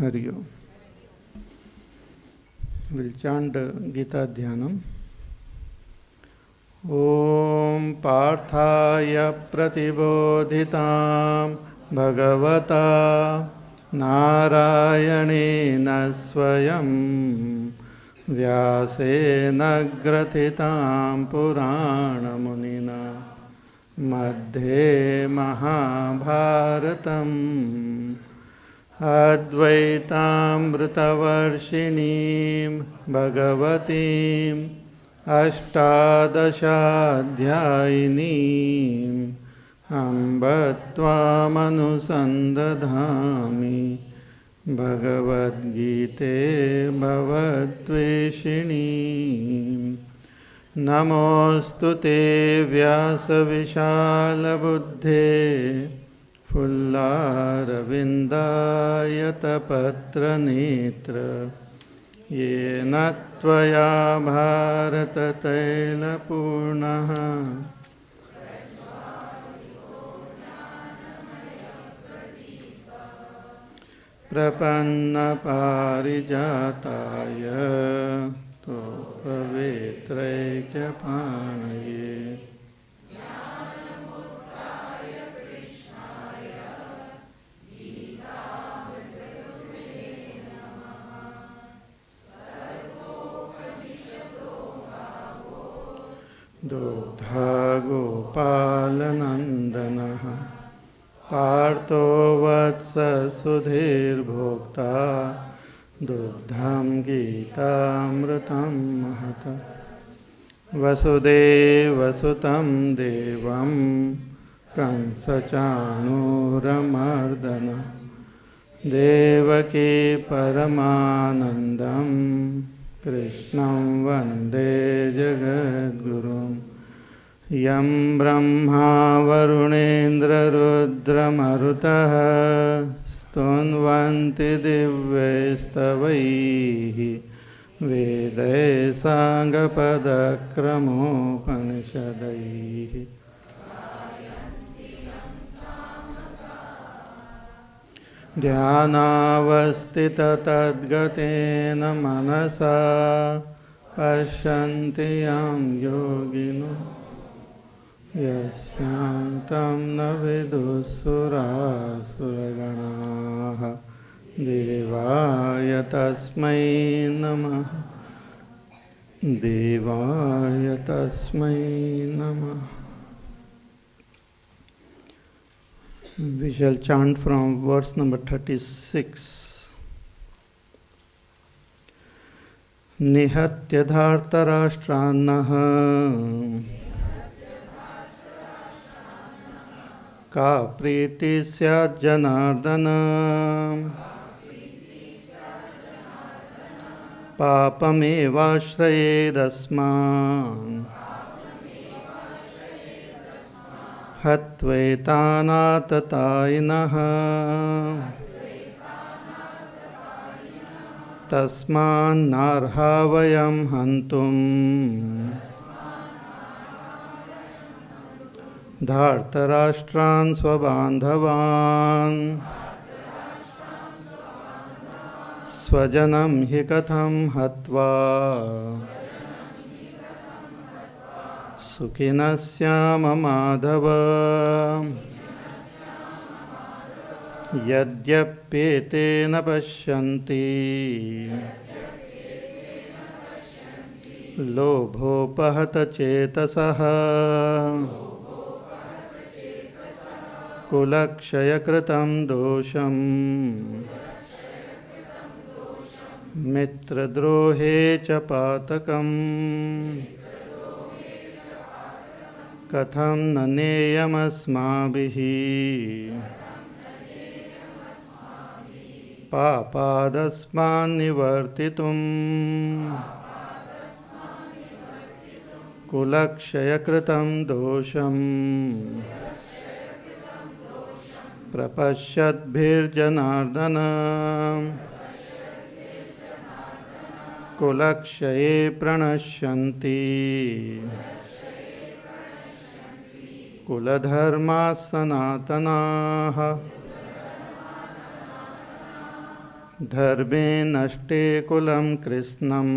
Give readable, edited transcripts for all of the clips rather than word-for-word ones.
Hari Om. We'll chant Gita Dhyanam. Om Parthaya Pratibodhitam Bhagavata Narayanena Swayam Vyasena Gratitam Purana Munina Madhe Mahabharatam Advaitamritavarshiniim Bhagavatim Ashtadashaadhyayiniim Amba Tvamanusandadhami Bhagavad Gite Bhavatveshiniim Namostute Vyasa Vishala Buddhe Fullaravindayata netra Yena Tvaya Bharata Taila Purnaha Prapanna Parijataya To Pavitraikya Panaye Dugdha Gopalanandanaha Partho Vatsa Sudhir Bhokta Dugdham Gitamritam Mahata Vasudevasutam Devam Kansachanuramardanam Devaki Paramanandam Krishnam Vande Jagadgurum Yam Brahma Varunendra Rudra Marutaha Stunvanti Divvestavaihi Vede Sangapadakramopanisadaihi Dhyanavastita tadgatena manasa Pashyanti yam yogino Yasyantam navidusura suraganaha Devaya tasmai namaha Devaya tasmai namaha. We shall chant from verse number 36. Nihatya dhartarashtranaha Ka priti syat janardana Papamevashrayedasman Hatvetanatatainaha Tasman narhavayam hantum Dhartarashtran swabandhavan Swajanam hi katham hatva Sukinasyama madhava Yadyapyetena pashyanti Lobhopahata chetasaha Kulakshayakritam dosham Mitradrohe cha patakam Katham naneyamasmabhihi Papadasman nivartitum Kulakshayakritam dosham Prapashyadbhirjanardana Kulakshaye pranashyanti Kuladharma sanatanaha धर्मे नष्टे कुलं कृष्णम्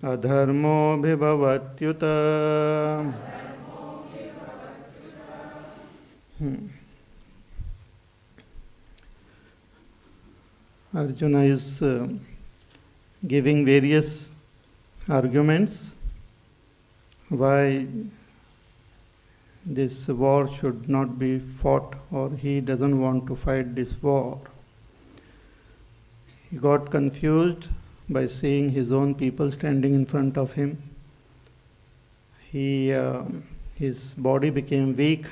अधर्मोऽभिभवत्युत. Arjuna is giving various arguments why this war should not be fought, or he doesn't want to fight this war. He got confused by seeing his own people standing in front of him. His body became weak.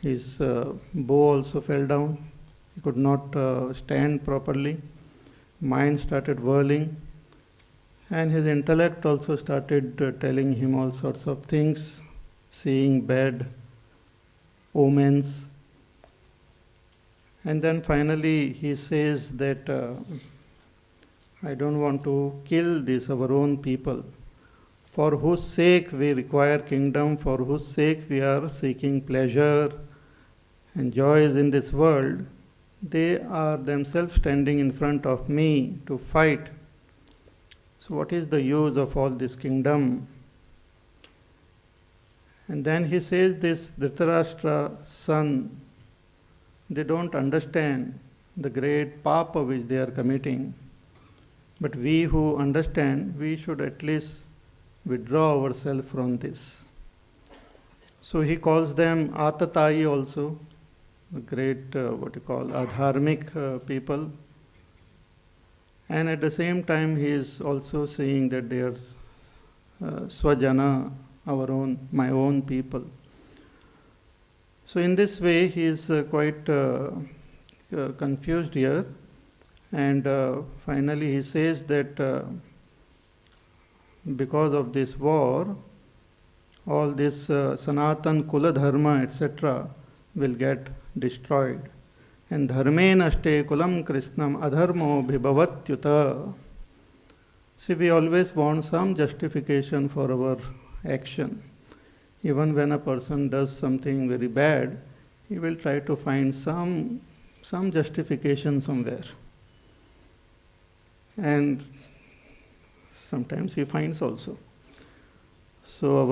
His bow also fell down. He could not stand properly. Mind started whirling. And his intellect also started telling him all sorts of things, seeing bad omens. And then finally he says that I don't want to kill these our own people, for whose sake we require kingdom, for whose sake we are seeking pleasure and joys in this world. They are themselves standing in front of me to fight. So what is the use of all this kingdom? And then he says this Dhritarashtra's son, they don't understand the great papa which they are committing. But we who understand, we should at least withdraw ourselves from this. So he calls them Atatayi also, the great, adharmic people. And at the same time, he is also saying that they are Swajana, my own people. So in this way, he is quite confused here. And finally, he says that because of this war, all this Sanatan Kula Dharma, etc., will get destroyed. And dharme nashte kulam krishnam adharmo bhibhavatyuta. See, we always want some justification for our action. Even when a person does something very bad, he will try to find some justification somewhere. And sometimes he finds also. So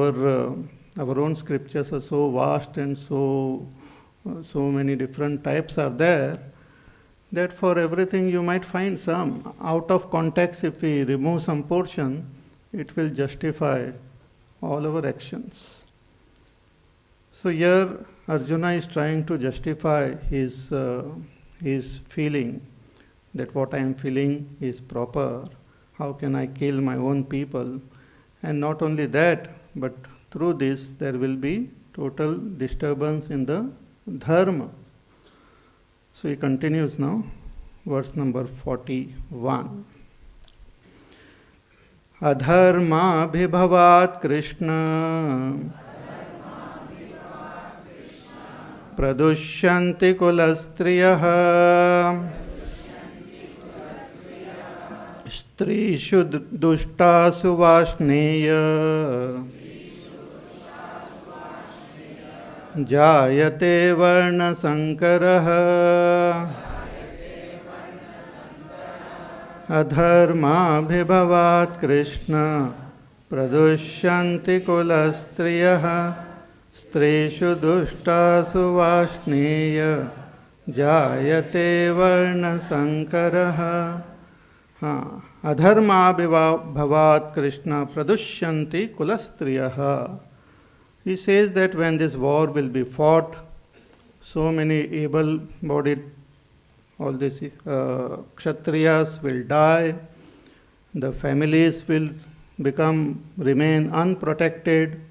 our own scriptures are so vast and so many different types are there, that for everything you might find some. Out of context, if we remove some portion, it will justify all our actions. So here Arjuna is trying to justify his feeling that what I am feeling is proper. How can I kill my own people? And not only that, but through this there will be total disturbance in the dharma. So he continues now, verse number 41. Adharma bhibhavat Krishna pradushyanti kulastriyah strishu dushtasu vašneya jayate varna sankarah adharma bhibhavat Krishna pradushyanti kulastriyah strishu dushtasu vašneya jayate varna sankarah. Adharma bhavat Krishna pradushyanti kulastriyah. He says that when this war will be fought, so many able-bodied, all these kshatriyas will die, the families will remain unprotected,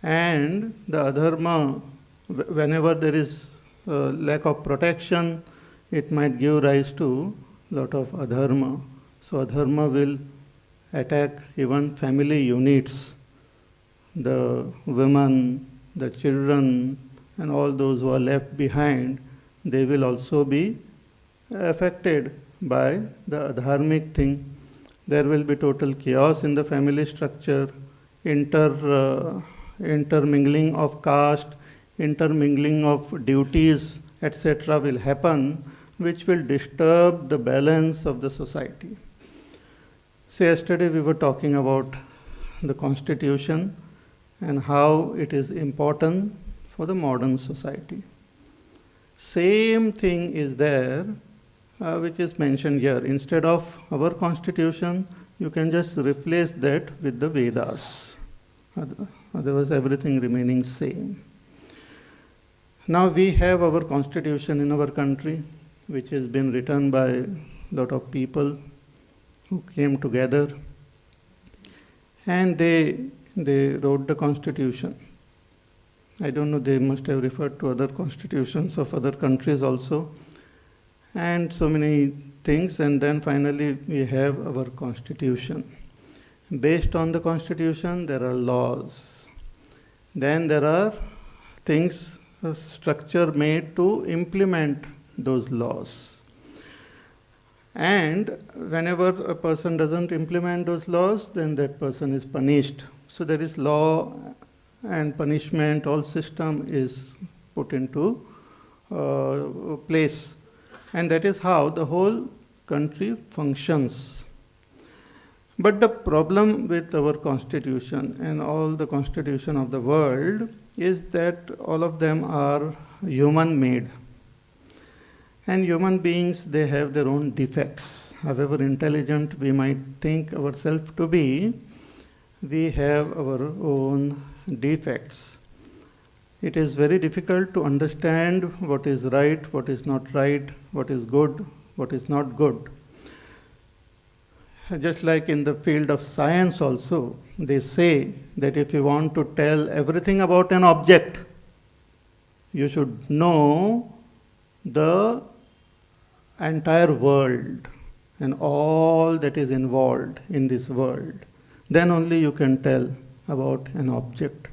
and the adharma, whenever there is lack of protection, it might give rise to lot of adharma. So adharma will attack even family units. The women, the children, and all those who are left behind, they will also be affected by the adharmic thing. There will be total chaos in the family structure, intermingling of caste, intermingling of duties, etc. will happen, which will disturb the balance of the society. So yesterday we were talking about the constitution and how it is important for the modern society. Same thing is there, which is mentioned here. Instead of our constitution, you can just replace that with the Vedas. Otherwise, everything remaining same. Now we have our constitution in our country, which has been written by a lot of people who came together, and they wrote the constitution. I don't know, they must have referred to other constitutions of other countries also, and so many things, and then finally we have our constitution. Based on the constitution, there are laws. Then there are things, a structure made to implement those laws. And whenever a person doesn't implement those laws, then that person is punished. So there is law and punishment, all system is put into place. And that is how the whole country functions. But the problem with our constitution and all the constitution of the world is that all of them are human-made. And human beings, they have their own defects. However intelligent we might think ourselves to be, we have our own defects. It is very difficult to understand what is right, what is not right, what is good, what is not good. Just like in the field of science also, they say that if you want to tell everything about an object, you should know the entire world and all that is involved in this world. Then only you can tell about an object.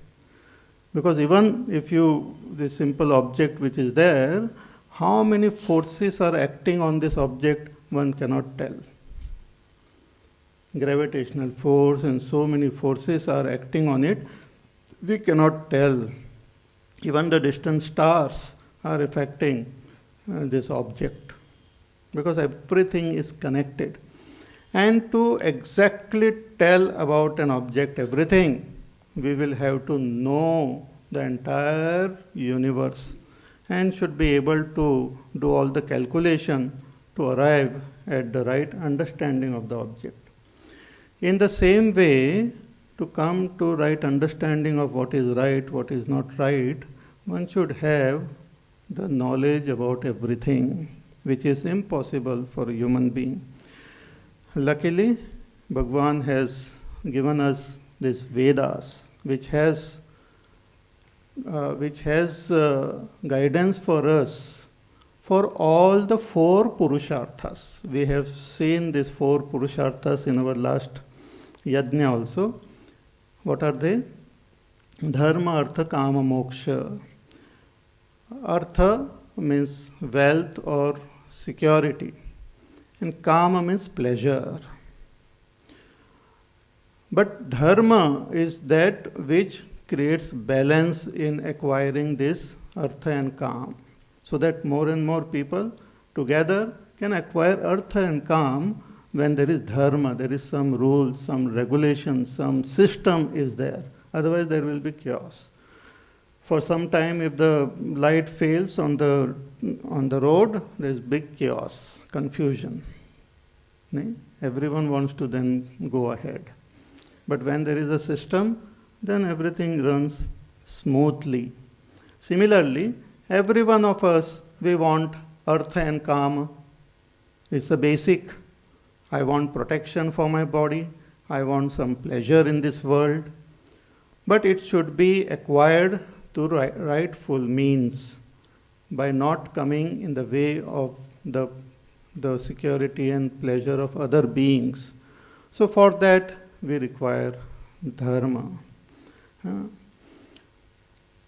Because even if the simple object which is there, how many forces are acting on this object, one cannot tell. Gravitational force and so many forces are acting on it, we cannot tell. Even the distant stars are affecting this object, because everything is connected. And to exactly tell about an object, everything, we will have to know the entire universe and should be able to do all the calculation to arrive at the right understanding of the object. In the same way, to come to right understanding of what is right, what is not right, one should have the knowledge about everything, which is impossible for a human being. Luckily, Bhagwan has given us this Vedas, which has guidance for us for all the 4 Purusharthas. We have seen these 4 Purusharthas in our last Yajna also. What are they? Dharma, Artha, Kama, Moksha. Artha means wealth or security, and Kama means pleasure. But Dharma is that which creates balance in acquiring this Artha and Kama, so that more and more people together can acquire Artha and Kama. When there is Dharma, there is some rule, some regulation, some system is there. Otherwise there will be chaos. For some time, if the light fails on the road, there is big chaos, confusion. Everyone wants to then go ahead. But when there is a system, then everything runs smoothly. Similarly, every one of us, we want Artha and Kama. It's a basic. I want protection for my body. I want some pleasure in this world. But it should be acquired through rightful means, by not coming in the way of the security and pleasure of other beings. So for that, we require Dharma.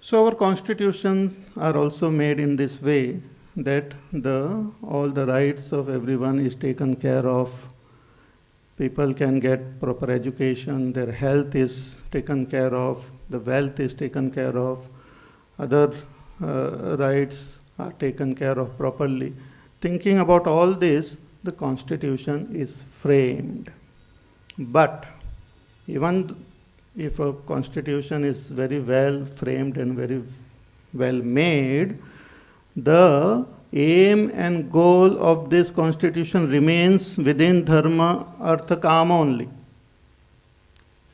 So our constitutions are also made in this way, that all the rights of everyone is taken care of. People can get proper education, their health is taken care of, the wealth is taken care of, other rights are taken care of properly. Thinking about all this, the constitution is framed. But even if a constitution is very well framed and very well made, the aim and goal of this constitution remains within dharma, artha, kama only.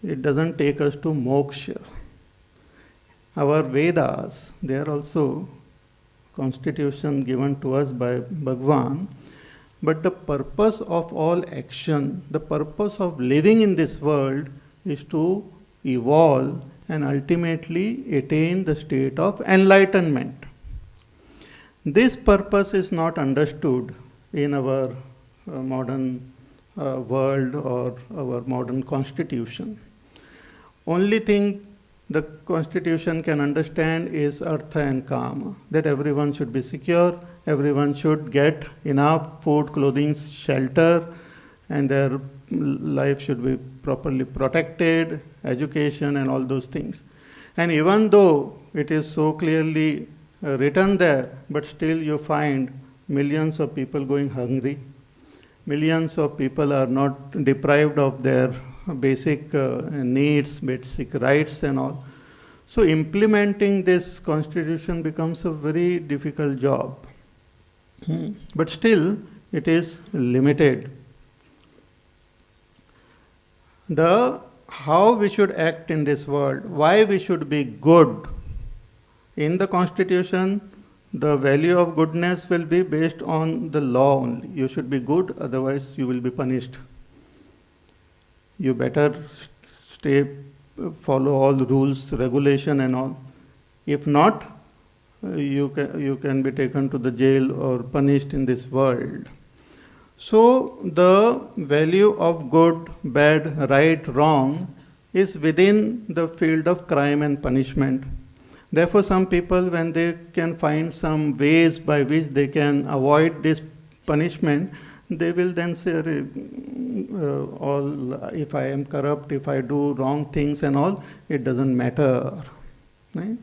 It doesn't take us to moksha. Our Vedas, they are also constitution given to us by Bhagwan, but the purpose of all action, the purpose of living in this world is to evolve and ultimately attain the state of enlightenment. This purpose is not understood in our modern world or our modern constitution. Only thing the constitution can understand is artha and kama, that everyone should be secure, everyone should get enough food, clothing, shelter, and their life should be properly protected, education and all those things. And even though it is so clearly written there, but still you find millions of people going hungry, millions of people are not deprived of their basic needs, basic rights and all. So implementing this constitution becomes a very difficult job. But still it is limited. How we should act in this world, why we should be good. In the constitution, the value of goodness will be based on the law only. You should be good, otherwise you will be punished. You better follow all the rules, regulation and all. If not, you can be taken to the jail or punished in this world. So the value of good, bad, right, wrong is within the field of crime and punishment. Therefore, some people, when they can find some ways by which they can avoid this punishment, they will then say, if I am corrupt, if I do wrong things and all, it doesn't matter. Right?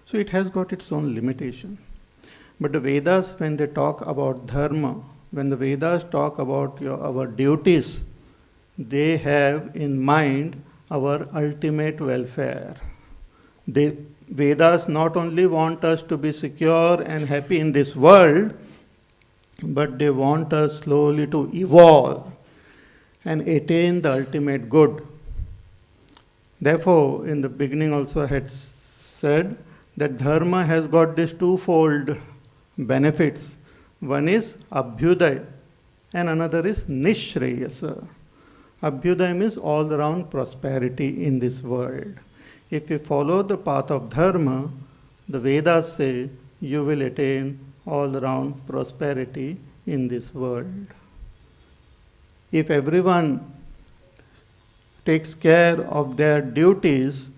So it has got its own limitation. But the Vedas, when they talk about dharma, when the Vedas talk about our duties, they have in mind our ultimate welfare. Vedas not only want us to be secure and happy in this world, but they want us slowly to evolve and attain the ultimate good. Therefore, in the beginning also I had said that dharma has got these twofold benefits. One is abhyuday and another is nishreyasa. Abhyuday means all around prosperity in this world. If you follow the path of dharma, the Vedas say you will attain all around prosperity in this world. If everyone takes care of their duties,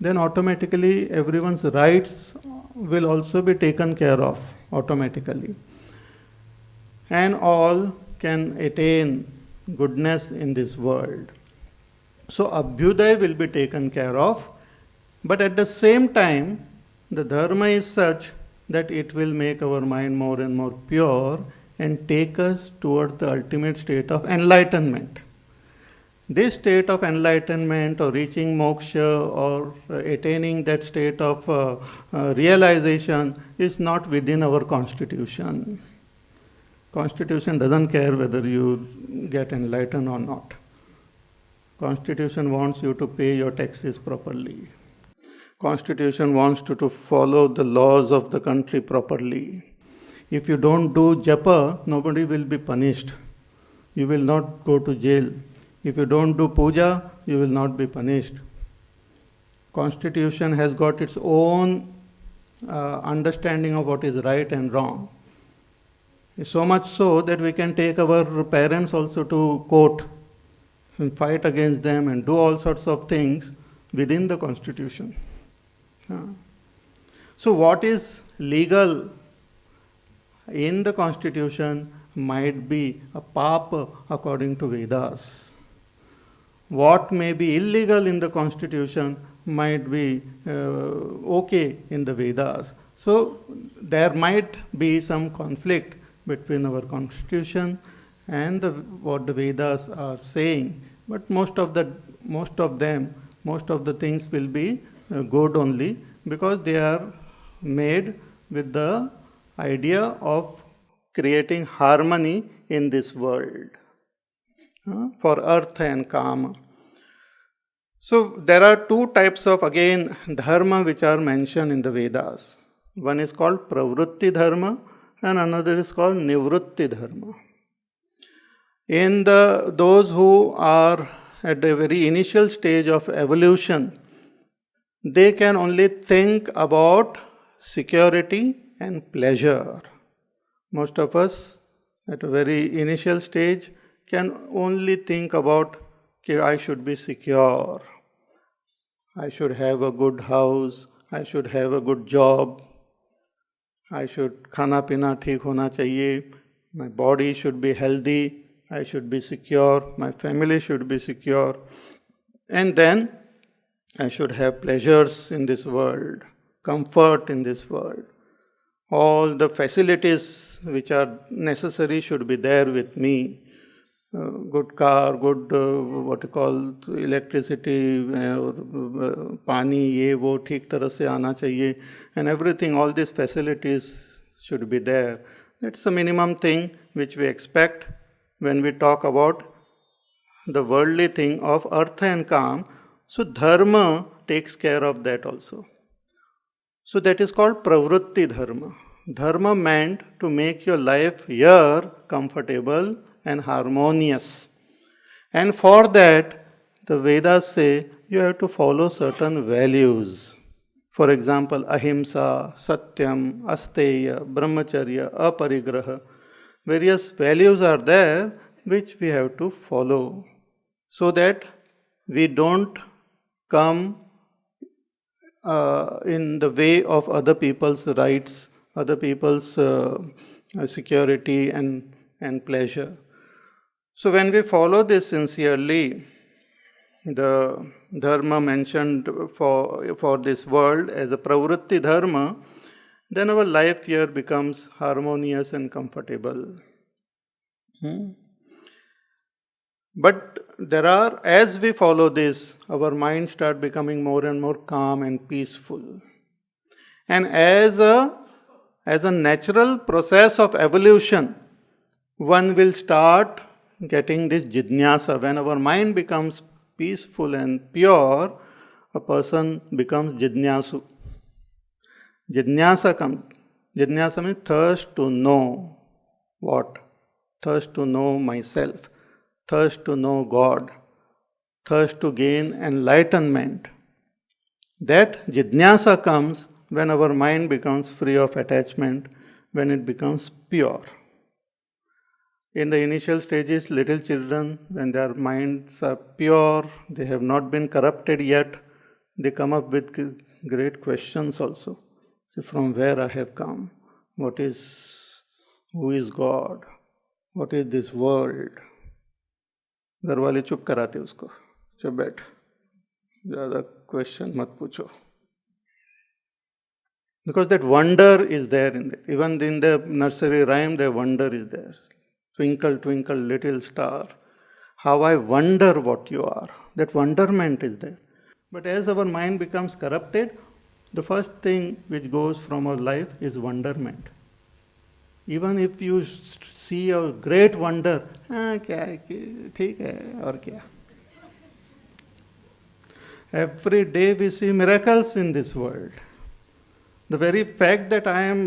then automatically everyone's rights will also be taken care of automatically. And all can attain goodness in this world. So abhyuday will be taken care of, but at the same time, the dharma is such that it will make our mind more and more pure and take us towards the ultimate state of enlightenment. This state of enlightenment or reaching moksha or attaining that state of realization is not within our constitution. Constitution doesn't care whether you get enlightened or not. Constitution wants you to pay your taxes properly. Constitution wants you to follow the laws of the country properly. If you don't do japa, nobody will be punished. You will not go to jail. If you don't do puja, you will not be punished. Constitution has got its own understanding of what is right and wrong. So much so that we can take our parents also to court and fight against them and do all sorts of things within the constitution. So what is legal in the constitution might be a papa according to Vedas. What may be illegal in the constitution might be okay in the Vedas. So there might be some conflict between our constitution and what the Vedas are saying, but most of the things will be good only, because they are made with the idea of creating harmony in this world for artha and kama. So there are two types of, again, dharma which are mentioned in the Vedas. One is called pravrutti dharma and another is called nivrutti dharma. In those who are at the very initial stage of evolution, they can only think about security and pleasure. Most of us at a very initial stage can only think about, okay, I should be secure, I should have a good house, I should have a good job, I should khana pina theek hona chahiye, my body should be healthy, I should be secure, my family should be secure, and then I should have pleasures in this world, comfort in this world. All the facilities which are necessary should be there with me. Good car, good electricity, पानी ये वो ठीक तरह से आना चाहिए, and everything, all these facilities should be there. That's the minimum thing which we expect when we talk about the worldly thing of artha and kam. So dharma takes care of that also. So that is called pravrutti dharma. Dharma meant to make your life here comfortable and harmonious. And for that, the Vedas say you have to follow certain values. For example, ahimsa, satyam, asteya, brahmacharya, aparigraha. Various values are there which we have to follow so that we don't come in the way of other people's rights, other people's security and pleasure. So when we follow this sincerely, the dharma mentioned for this world as a pravrutti dharma, then our life here becomes harmonious and comfortable. But as we follow this, our minds start becoming more and more calm and peaceful. And as a natural process of evolution, one will start getting this jidnyasa. When our mind becomes peaceful and pure, a person becomes jidnyasu. Jidnyasa means thirst to know. What? Thirst to know myself, thirst to know God, thirst to gain enlightenment. That jidnyasa comes when our mind becomes free of attachment, when it becomes pure. In the initial stages, little children, when their minds are pure, they have not been corrupted yet, they come up with great questions also. From where I have come? Who is God? What is this world? घर वाले चुप कराते उसको, चुप बैठ, ज़्यादा question मत पूछो. Because that wonder is there even in the nursery rhyme, the wonder is there. Twinkle, twinkle, little star, how I wonder what you are. That wonderment is there. But as our mind becomes corrupted, the first thing which goes from our life is wonderment. Even if you see a great wonder, ठीक है और क्या? Every day we see miracles in this world. The very fact that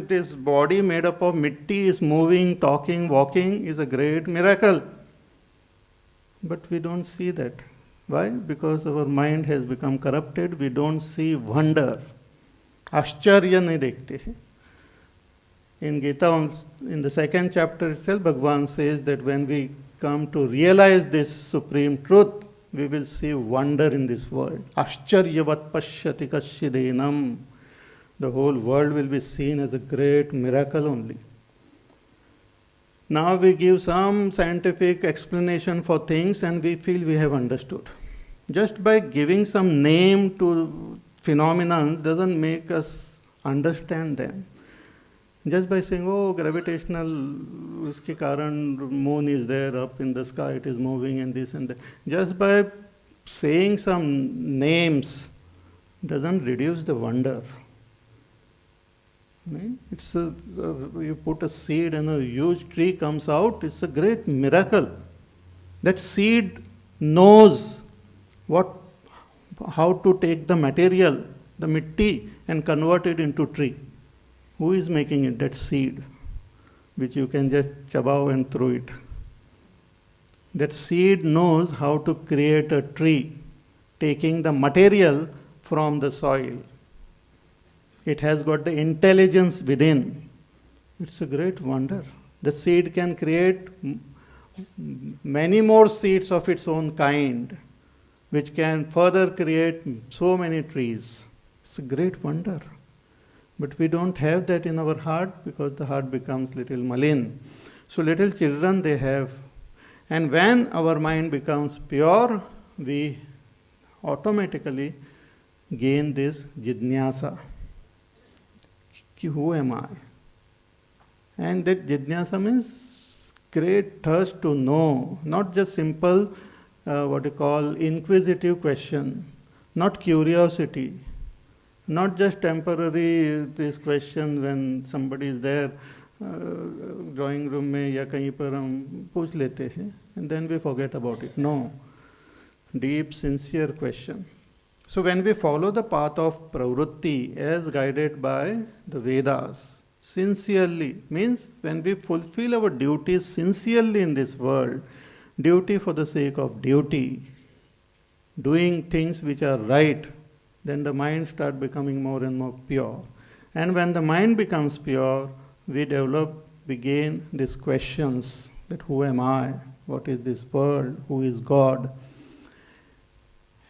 this body made up of mitti is moving, talking, walking is a great miracle. But we don't see that. Why? Because our mind has become corrupted. We don't see wonder. आश्चर्य नहीं देखते हैं. In Gita, in the second chapter itself, Bhagavan says that when we come to realize this supreme truth, we will see wonder in this world. Ascharyavat pashyati kashidenam. The whole world will be seen as a great miracle only. Now we give some scientific explanation for things and we feel we have understood. Just by giving some name to phenomena doesn't make us understand them. Just by saying, oh, gravitational, uske karan moon is there up in the sky, it is moving and this and that. Just by saying some names doesn't reduce the wonder. It's you put a seed and a huge tree comes out, it's a great miracle. That seed knows how to take the material, the mitti, and convert it into tree. Who is making it? That seed, which you can just chabaw and throw it. That seed knows how to create a tree, taking the material from the soil. It has got the intelligence within. It's a great wonder. The seed can create many more seeds of its own kind, which can further create so many trees. It's a great wonder. But we don't have that in our heart because the heart becomes little malin. So little children they have. And when our mind becomes pure, we automatically gain this jidnyasa. Who am I? And that jidnyasa means great thirst to know, not just simple, what you call inquisitive question, not curiosity, not just temporary this question when somebody is there, drawing room में या कहीं पर हम पूछ लेते हैं, and then we forget about it. No, deep, sincere question. So when we follow the path of pravrutti as guided by the Vedas, sincerely, means when we fulfill our duties sincerely in this world, duty for the sake of duty, doing things which are right, then the mind starts becoming more and more pure. And when the mind becomes pure, we gain these questions that who am I? What is this world? Who is God?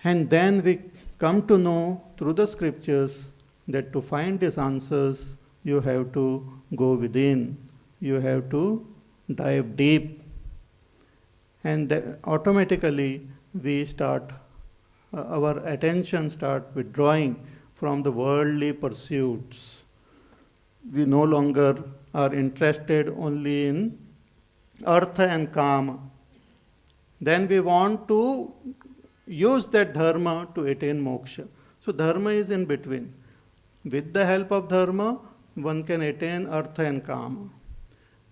And then we come to know through the scriptures that to find these answers, you have to go within. You have to dive deep. And automatically we start, our attention start withdrawing from the worldly pursuits. We no longer are interested only in artha and kama. Then we want to use that dharma to attain moksha. So dharma is in between. With the help of dharma, one can attain artha and kama.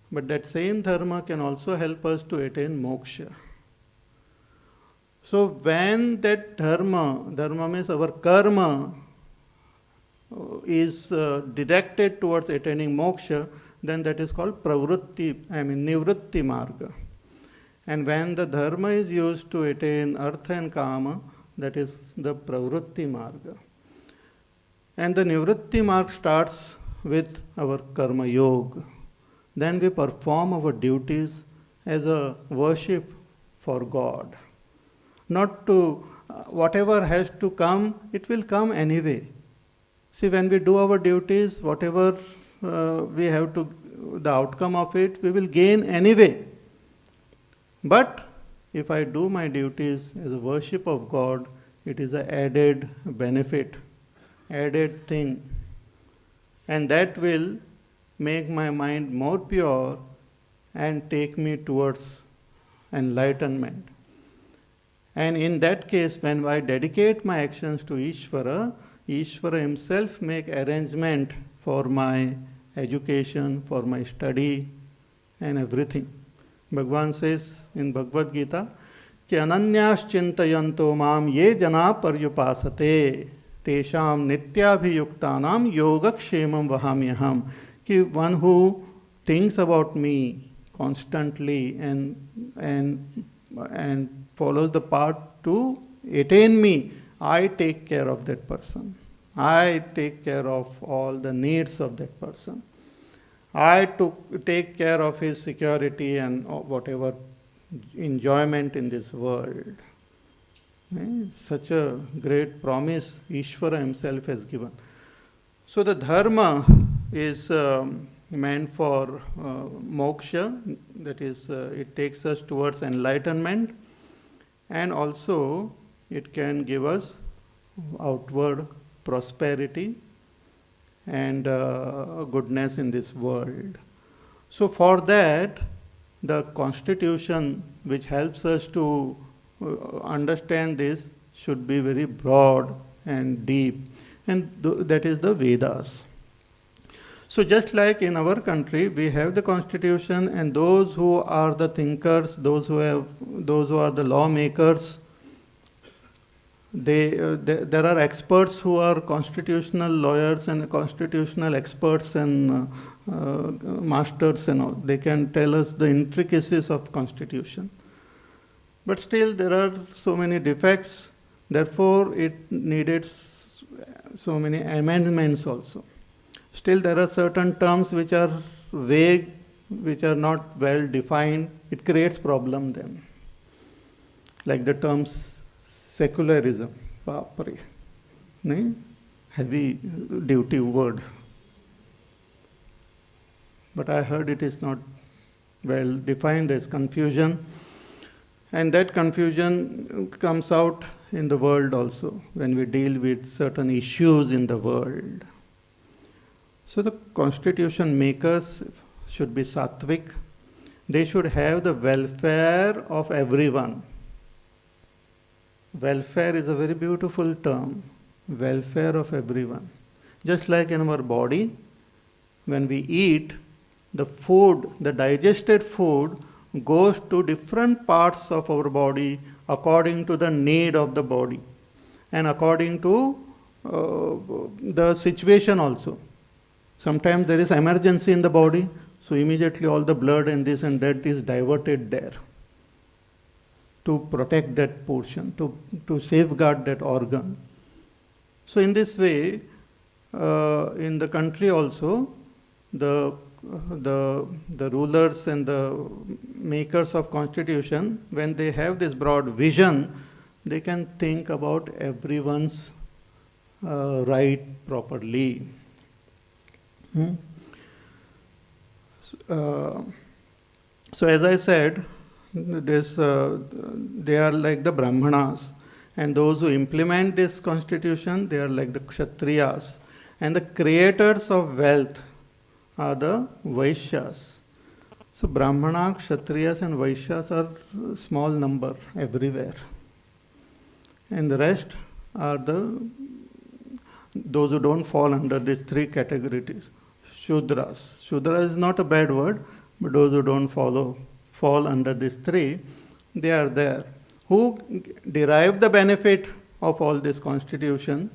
But that same dharma can also help us to attain moksha. So when that dharma means our karma, is directed towards attaining moksha, then that is called nivritti marga. And when the dharma is used to attain artha and kama, that is the pravrutti marga. And the nivritti marg starts with our karma yoga. Then we perform our duties as a worship for God. Not to, whatever has to come, it will come anyway. See, when we do our duties, whatever we have to, the outcome of it, we will gain anyway. But if I do my duties as a worship of God, it is an added benefit, added thing. And that will make my mind more pure and take me towards enlightenment. And in that case, when I dedicate my actions to Ishvara, Ishvara himself make arrangement for my education, for my study and everything. Bhagavan says in Bhagavad Gita, कि अनन्यास चिंतयन्तो माम ये जना पर्युपासते तेषाम नित्याभियुक्तानाम योगक्षेमं वहाम्यहम्. कि one who thinks about me constantly and follows the path to attain me, I take care of that person. I take care of all the needs of that person. I take care of his security and whatever enjoyment in this world. Such a great promise Ishvara himself has given. So the dharma is meant for moksha, that is, it takes us towards enlightenment, and also it can give us outward prosperity and goodness in this world. So for that, the constitution which helps us to understand this should be very broad and deep, and that is the Vedas. So just like in our country, we have the constitution, and those who are the thinkers, those who are the lawmakers, there are experts who are constitutional lawyers and constitutional experts and masters and all. They can tell us the intricacies of constitution. But still there are so many defects, therefore it needed so many amendments also. Still there are certain terms which are vague, which are not well defined. It creates problem then. Like the terms secularism, Bapare, heavy duty word. But I heard it is not well defined, there's confusion. And that confusion comes out in the world also, when we deal with certain issues in the world. So the constitution makers should be sattvic. They should have the welfare of everyone. Welfare is a very beautiful term. Welfare of everyone. Just like in our body, when we eat, the food, the digested food, goes to different parts of our body according to the need of the body and according to the situation also. Sometimes there is emergency in the body, so immediately all the blood and this and that is diverted there to protect that portion, to safeguard that organ. So in this way, in the country also, the rulers and the makers of constitution, when they have this broad vision, they can think about everyone's right properly. So as I said, they are like the Brahmanas, and those who implement this constitution, they are like the Kshatriyas, and the creators of wealth are the Vaishyas. So Brahmana, Kshatriyas and Vaishyas are small number everywhere, and the rest are those who don't fall under these three categories. Shudras. Shudra is not a bad word, but those who don't fall under these three, they are there, who derive the benefit of all this constitution,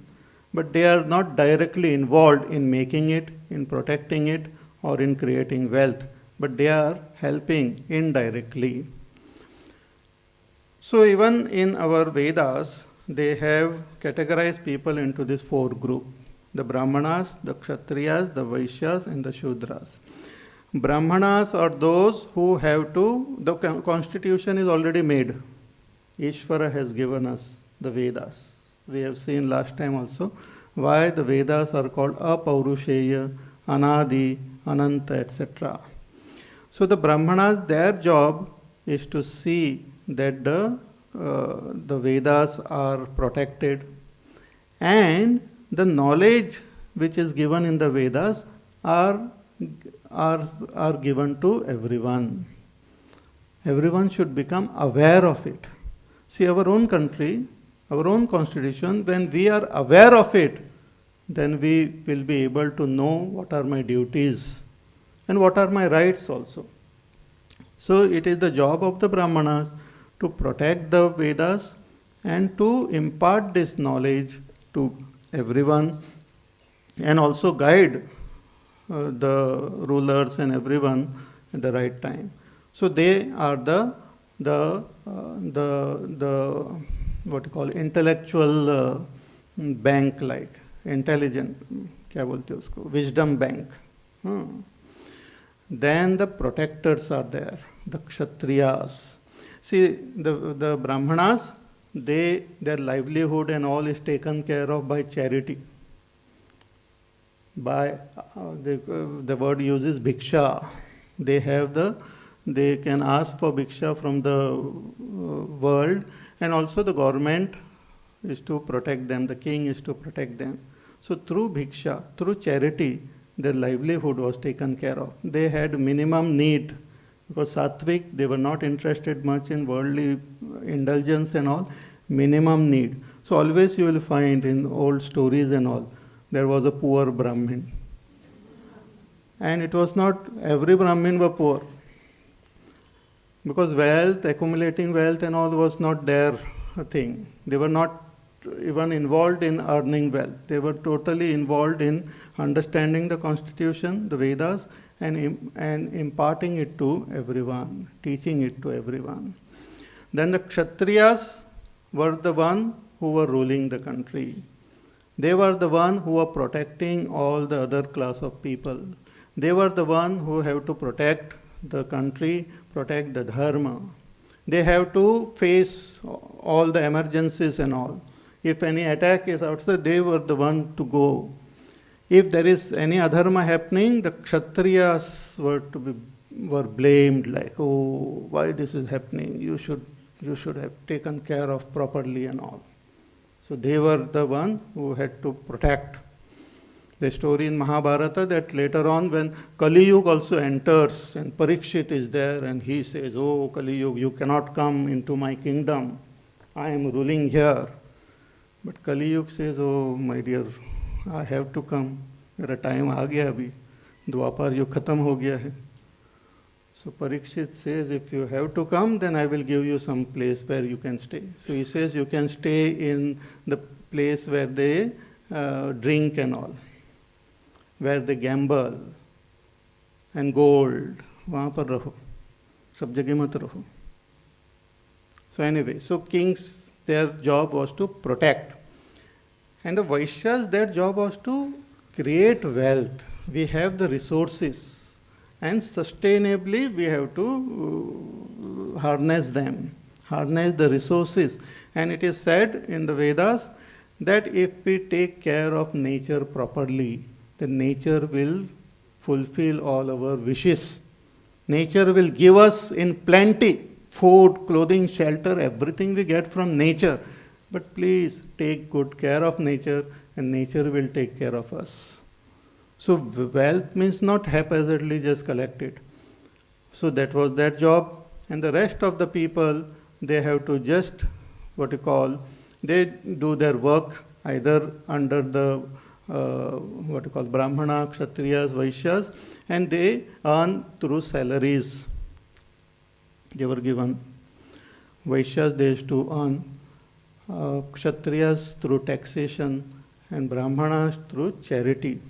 but they are not directly involved in making it, in protecting it, or in creating wealth, but they are helping indirectly. So even in our Vedas, they have categorized people into these four groups: the Brahmanas, the Kshatriyas, the Vaishyas, and the Shudras. Brahmanas are those who have to, the constitution is already made. Ishvara has given us the Vedas. We have seen last time also why the Vedas are called Apaurusheya, Anadi, Ananta, etc. So the Brahmanas, their job is to see that the Vedas are protected, and the knowledge which is given in the Vedas are given to everyone. Everyone should become aware of it. See, our own country, our own constitution, when we are aware of it, then we will be able to know what are my duties and what are my rights also. So it is the job of the Brahmanas to protect the Vedas and to impart this knowledge to everyone, and also guide the rulers and everyone at the right time. So they are the what you call intellectual bank, like intelligent, क्या बोलते हैं उसको, wisdom bank. Then the protectors are there, the Kshatriyas. See, the Brahmanas, their livelihood and all is taken care of by charity. By the word uses bhiksha. They can ask for bhiksha from the world, and also the government is to protect them. The king is to protect them. So through bhiksha, through charity, their livelihood was taken care of. They had minimum need, because sattvic, they were not interested much in worldly indulgence and all, minimum need. So always you will find in old stories and all, there was a poor Brahmin. And it was not every Brahmin were poor. Because wealth, accumulating wealth and all was not their thing. They were not even involved in earning wealth. They were totally involved in understanding the constitution, the Vedas, and imparting it to everyone, teaching it to everyone. Then the Kshatriyas were the one who were ruling the country. They were the one who were protecting all the other class of people. They were the one who have to protect the country, protect the dharma. They have to face all the emergencies and all. If any attack is outside, they were the one to go. If there is any adharma happening, the Kshatriyas were blamed, like, oh, why this is happening? You should have taken care of properly and all. So they were the one who had to protect. The story in Mahabharata that later on when Kali Yuga also enters and Parikshit is there and he says, oh Kali Yuga, you cannot come into my kingdom. I am ruling here. But Kali Yuga says, oh my dear, I have to come. मेरा time आ गया अभी, द्वापर युग खत्म हो गया है. So Parikshit says, if you have to come, then I will give you some place where you can stay. So he says, you can stay in the place where they drink and all, where they gamble and gold. वहाँ पर रहो, सब जगह मत रहो. So anyway, so kings, their job was to protect. And the Vaishyas, their job was to create wealth. We have the resources and sustainably we have to harness them, harness the resources. And it is said in the Vedas that if we take care of nature properly, then nature will fulfill all our wishes. Nature will give us in plenty food, clothing, shelter, everything we get from nature. But please take good care of nature and nature will take care of us. So wealth means not haphazardly just collected. So that was their job. And the rest of the people, they have to just, they do their work either under the, Brahmana, Kshatriyas, Vaishyas, and they earn through salaries. They were given. Vaishyas, they used to earn. Kshatriyas through taxation and Brahmanas through charity.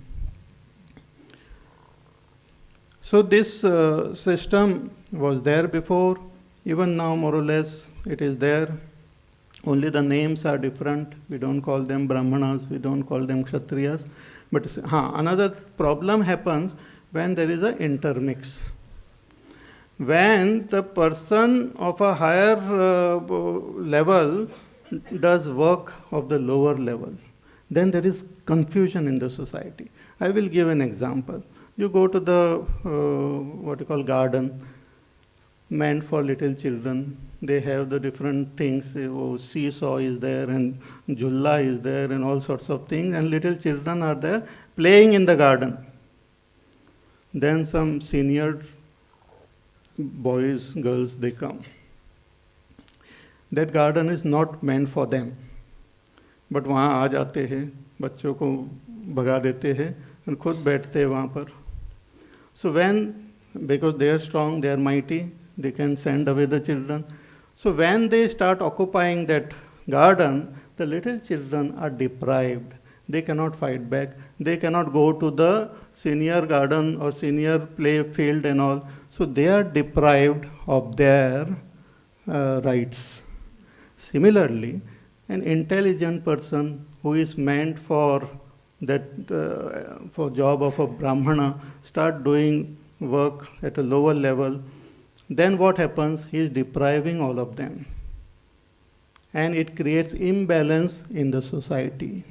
So this system was there before, even now more or less it is there. Only the names are different. We don't call them Brahmanas, we don't call them Kshatriyas. But another problem happens when there is an intermix. When the person of a higher level does work of the lower level, then there is confusion in the society. I will give an example. You go to the garden meant for little children. They have the different things. Seesaw is there and jhulla is there and all sorts of things. And little children are there playing in the garden. Then some senior boys, girls, they come. That garden is not meant for them. But वहाँ आ जाते हैं, बच्चों को भगा देते हैं and खुद बैठते हैं वहाँ पर. So because they are strong, they are mighty, they can send away the children. So when they start occupying that garden, the little children are deprived. They cannot fight back. They cannot go to the senior garden or senior play field and all. So they are deprived of their rights. Similarly, an intelligent person who is meant for that for job of a Brahmana start doing work at a lower level, then what happens? He is depriving all of them. And it creates imbalance in the society.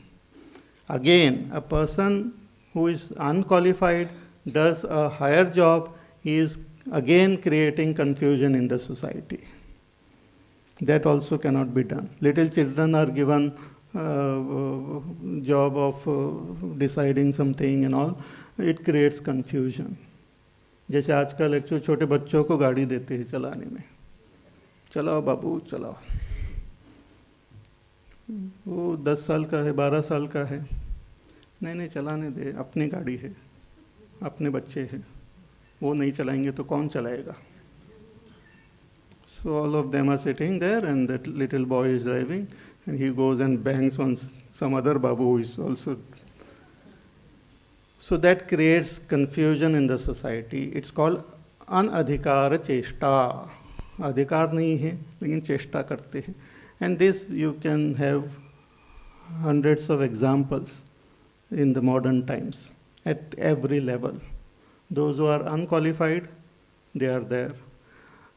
Again, a person who is unqualified does a higher job, he is again creating confusion in the society. That also cannot be done. Little children are given job of deciding something and all, it creates confusion. जैसे आजकल actually छोटे बच्चों को गाड़ी देते हैं चलाने में, चलाओ बाबू चलाओ, वो 10 साल का है 12 साल का है, नहीं चलाने दे, अपनी गाड़ी है, अपने बच्चे हैं, वो नहीं चलाएंगे तो कौन चलाएगा. So all of them are sitting there and that little boy is driving and he goes and bangs on some other babu who is also. So that creates confusion in the society. It's called anadhikara cheshta. अधिकार नहीं है लेकिन चेष्टा करते हैं. And this you can have hundreds of examples in the modern times at every level. Those who are unqualified, they are there.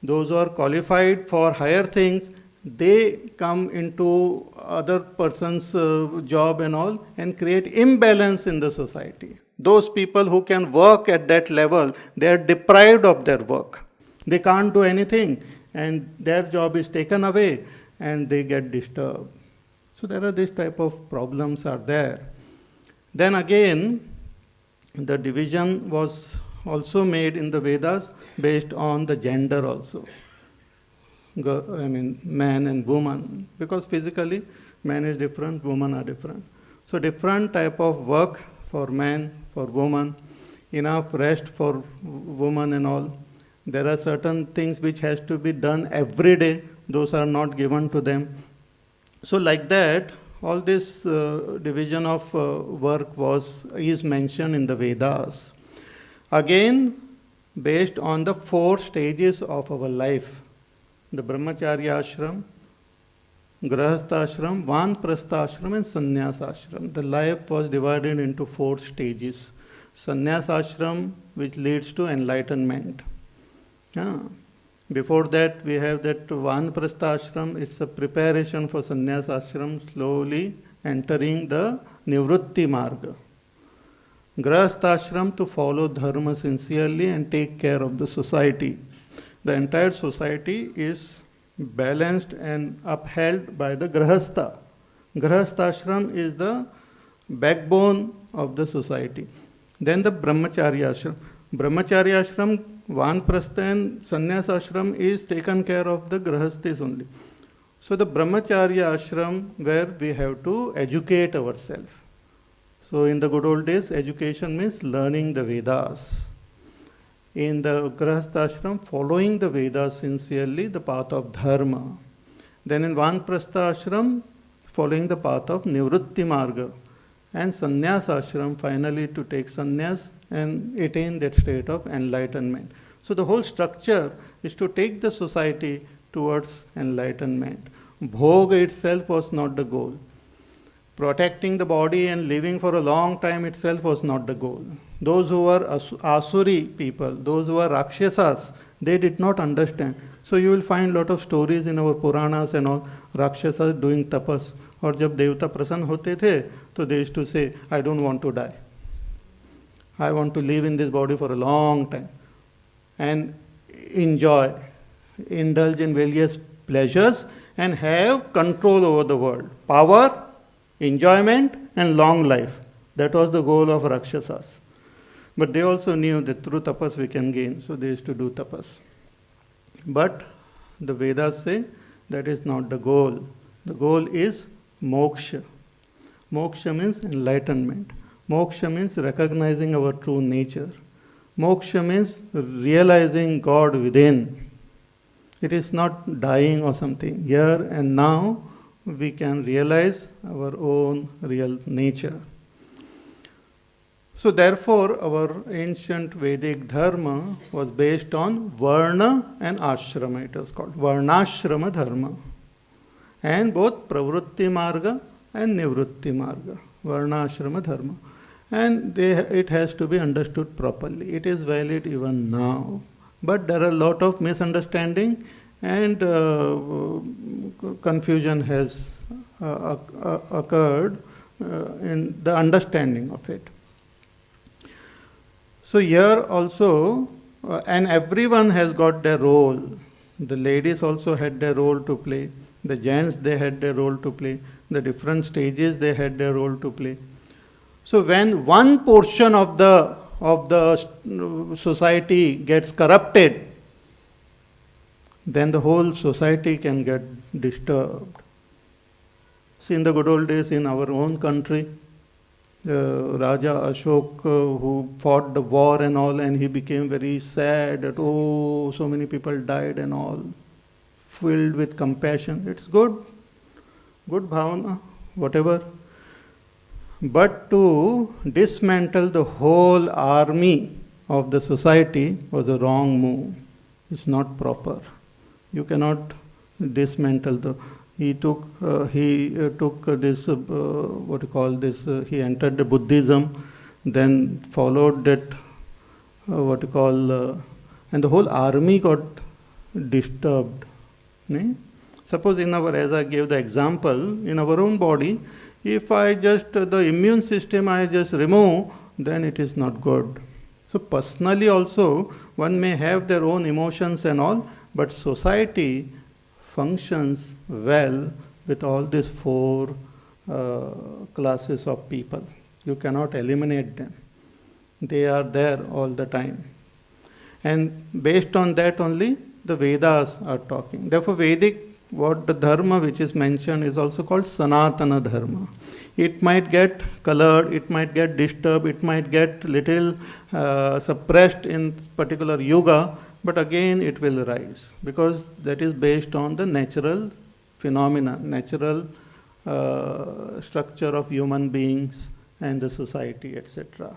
Those who are qualified for higher things, they come into other person's job and all and create imbalance in the society. Those people who can work at that level, they are deprived of their work. They can't do anything and their job is taken away and they get disturbed. So there are this type of problems are there. Then again, the division was also made in the Vedas based on the gender also. Man and woman, because physically man is different, women are different. So different type of work for man, for woman, enough rest for woman and all. There are certain things which has to be done every day, those are not given to them. So like that, all this division of work is mentioned in the Vedas. Again, based on the 4 stages of our life, the Brahmacharya ashram, Grahastha ashram, Vanprastha ashram and Sannyas ashram. The life was divided into 4 stages. Sannyas ashram, which leads to enlightenment. Before that, we have that Vanprastha ashram. It's a preparation for Sannyas ashram, slowly entering the Nivrutti marga. Grahastha ashram, to follow dharma sincerely and take care of the society. The entire society is balanced and upheld by the Grahastha. Grahastha ashram is the backbone of the society. Then the Brahmacharya ashram. Brahmacharya ashram, Vanprastha and Sannyas ashram is taken care of the Grahasthis only. So the Brahmacharya ashram where we have to educate ourselves. So in the good old days, education means learning the Vedas. In the Grahastha ashram, following the Vedas sincerely, the path of dharma. Then in Vanprastha ashram, following the path of Nivrutti marga. And Sannyas ashram, finally to take sannyas and attain that state of enlightenment. So the whole structure is to take the society towards enlightenment. Bhoga itself was not the goal. Protecting the body and living for a long time itself was not the goal. Those who were Asuri people, those who were Rakshasas, they did not understand. So you will find a lot of stories in our Puranas and all, Rakshasas doing tapas. और जब देवता प्रसन्न होते थे तो they used to say, I don't want to die. I want to live in this body for a long time and enjoy, indulge in various pleasures and have control over the world. Power, enjoyment and long life. That was the goal of Rakshasas. But they also knew that through tapas we can gain, so they used to do tapas. But the Vedas say that is not the goal. The goal is moksha. Moksha means enlightenment. Moksha means recognizing our true nature. Moksha means realizing God within. It is not dying or something. Here and now we can realize our own real nature. So therefore our ancient Vedic dharma was based on Varna and Ashrama. It was called Varnashrama dharma. And both Pravrutti marga and Nivrutti marga. Varnashrama dharma. And it has to be understood properly. It is valid even now. But there are a lot of misunderstanding and confusion has occurred in the understanding of it. So here also, and everyone has got their role. The ladies also had their role to play. The gents, they had their role to play. the different stages, they had their role to play. So when one portion of the society gets corrupted, then the whole society can get disturbed. See, in the good old days in our own country, Raja Ashok, who fought the war and all, and he became very sad that, oh, so many people died and all, filled with compassion. It's good bhavana, whatever. But to dismantle the whole army of the society was a wrong move. It's not proper. You cannot dismantle the. He took this what you call this. He entered the Buddhism, then followed that what you call, and the whole army got disturbed. Nee? Suppose as I gave the example, in our own body, if I just the immune system I just remove, then it is not good. So personally also one may have their own emotions and all, but society functions well with all these four classes of people. You cannot eliminate them. They are there all the time. And based on that only the Vedas are talking. Therefore Vedic, what the dharma which is mentioned is also called Sanatana Dharma. It might get colored, it might get disturbed, it might get little suppressed in particular yuga, but again it will rise because that is based on the natural phenomena, natural structure of human beings and the society, etc.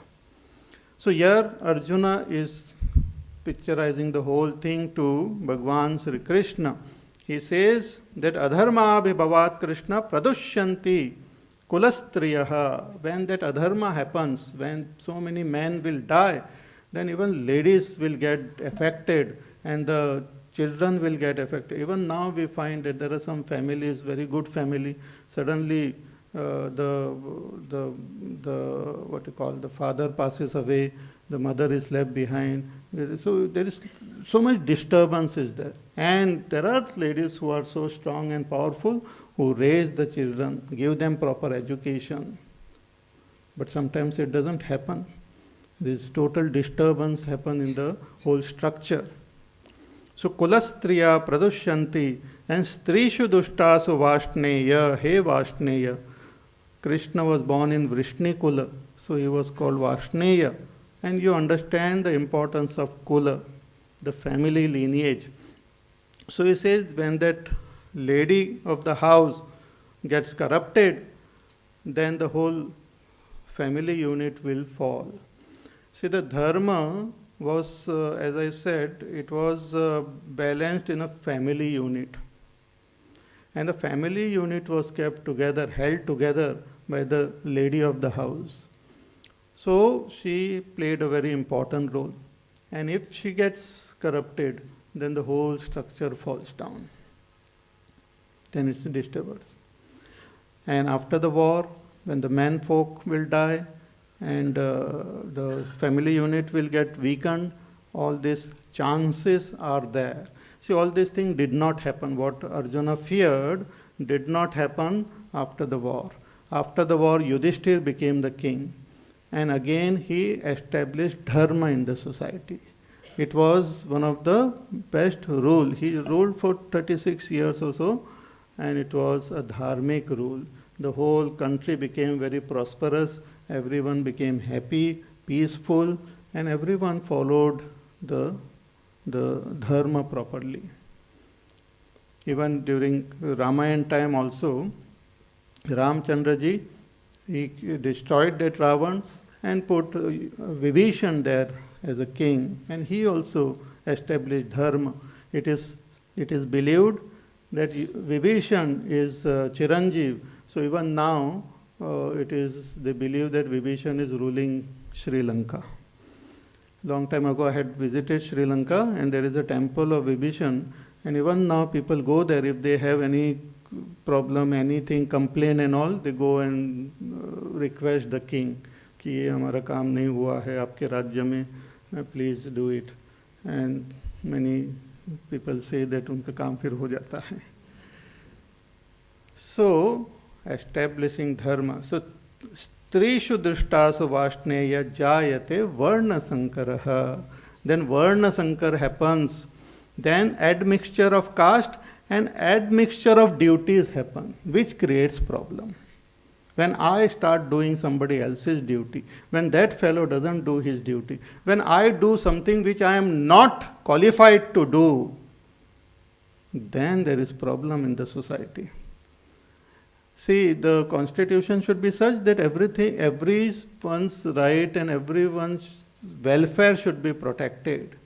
So here Arjuna is picturizing the whole thing to Bhagwan Sri Krishna. He says that adharma bhavat Krishna pradushyanti kulastriyaha. When that adharma happens, when so many men will die, then even ladies will get affected and the children will get affected. Even now we find that there are some families, very good family, suddenly the father passes away, the mother is left behind. So there is so much disturbance is there. And there are ladies who are so strong and powerful who raise the children, give them proper education. But sometimes it doesn't happen. This total disturbance happen in the whole structure. So kulastriya pradushyanti and strishu dushtasu vashneya, he Vashneya. Krishna was born in Vrishni Kula, so he was called Vashneya. And you understand the importance of Kula, the family lineage. So he says when that lady of the house gets corrupted, then the whole family unit will fall. See, the dharma was, as I said, it was balanced in a family unit. And the family unit was kept together, held together by the lady of the house. So she played a very important role. And if she gets corrupted, then the whole structure falls down. Then it's a disturbance. And after the war, when the men folk will die and the family unit will get weakened, all these chances are there. See, all these things did not happen. What Arjuna feared did not happen after the war. After the war, Yudhishthir became the king. And again, he established dharma in the society. It was one of the best rule. He ruled for 36 years or so, and it was a dharmic rule. The whole country became very prosperous. Everyone became happy, peaceful, and everyone followed the dharma properly. Even during Ramayana time also, Ramchandra ji, he destroyed that Ravan and put Vibhishan there as a king, and he also established dharma. It is believed that Vibhishan is Chiranjeev. So even now, they believe that Vibhishan is ruling Sri Lanka. Long time ago, I had visited Sri Lanka, and there is a temple of Vibhishan, and even now people go there if they have any problem, anything, complain and all, they go and request the king कि ये हमारा काम नहीं हुआ है आपके राज्य में, please do it. And many people say that उनका काम फिर हो जाता है. So, establishing dharma. So, Strishu drishtasu vashneya jayate varna sankaraha. Then varna sankar happens. Then admixture of caste and admixture of duties happen, which creates problem. When I start doing somebody else's duty, when that fellow doesn't do his duty, when I do something which I am not qualified to do, then there is problem in the society. See, the constitution should be such that everyone's right and everyone's welfare should be protected.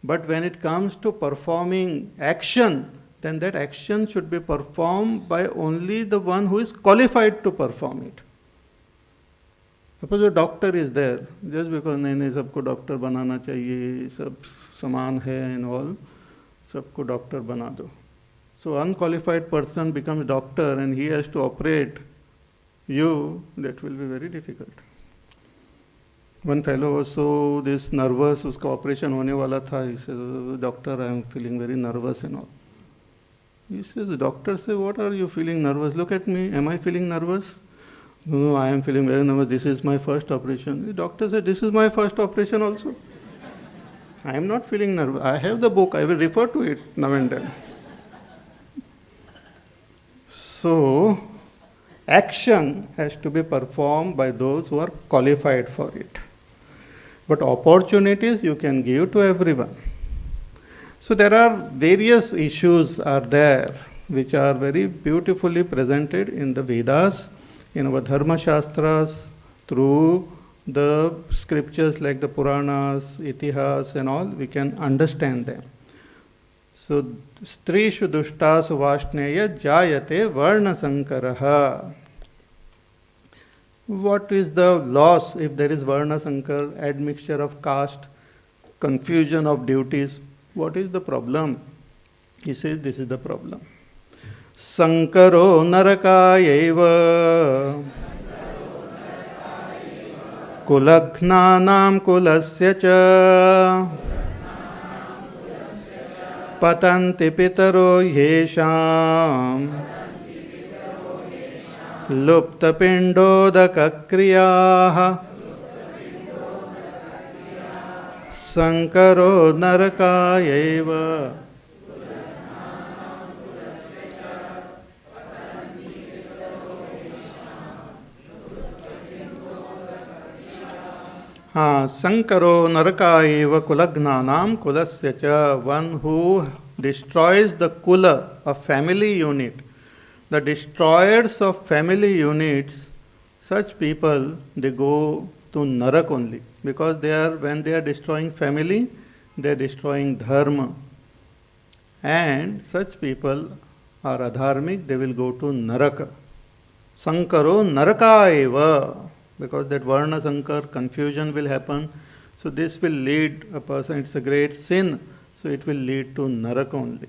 But when it comes to performing action, then that action should be performed by only the one who is qualified to perform it. Suppose a doctor is there, just because नहीं सबको doctor बनाना चाहिए, सब समान है and all, सबको doctor बना दो. So unqualified person becomes doctor and he has to operate you, that will be very difficult. One fellow was so this nervous, उसका operation होने वाला था. He said, doctor, I am feeling very nervous and all. He says, the doctor says, what are you feeling nervous? Look at me, am I feeling nervous? No, I am feeling very nervous. This is my first operation. The doctor said, this is my first operation also. I am not feeling nervous. I have the book, I will refer to it now and then. So, action has to be performed by those who are qualified for it. But opportunities you can give to everyone. So there are various issues are there which are very beautifully presented in the Vedas, in our Dharma Shastras, through the scriptures like the Puranas, Itihas and all, we can understand them. So, Strishu dushtasu vashneya jayate varna sankaraha. What is the loss if there is varna sankar, admixture of caste, confusion of duties? What is the problem? He says this is the problem. Sankaro narakayaiva kulaghnanam kulasya cha patanti pitaro yesham lupta pindodaka kriyaha Sankaro narakayaiva. Sankaro narakayaiva kulagnanam kulasya cha. One who destroys the kula, a family unit. The destroyers of family units, such people, they go to narak only. Because when they are destroying family, they are destroying dharma. And such people are adharmic, they will go to naraka. Sankaro narakaeva. Because that varna sankar, confusion will happen. So this will lead a person, it's a great sin. So it will lead to naraka only.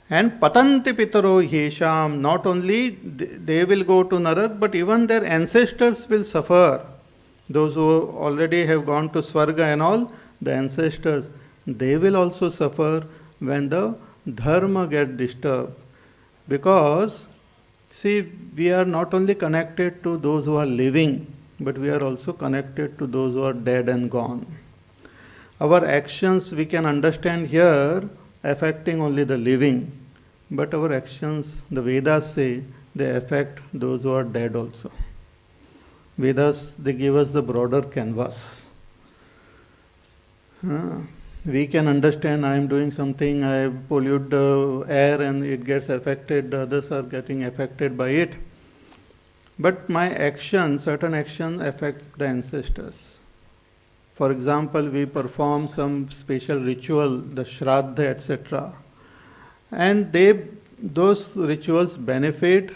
And patanti pitaro yesham, not only they will go to narak, but even their ancestors will suffer. Those who already have gone to Swarga and all, the ancestors, they will also suffer when the dharma gets disturbed. Because, see, we are not only connected to those who are living, but we are also connected to those who are dead and gone. Our actions we can understand here affecting only the living, but our actions, the Vedas say, they affect those who are dead also. Vedas, they give us the broader canvas. We can understand I am doing something, I pollute the air and it gets affected, the others are getting affected by it. But my actions, certain actions affect the ancestors. For example, we perform some special ritual, the Shraddha, etc. And those rituals benefit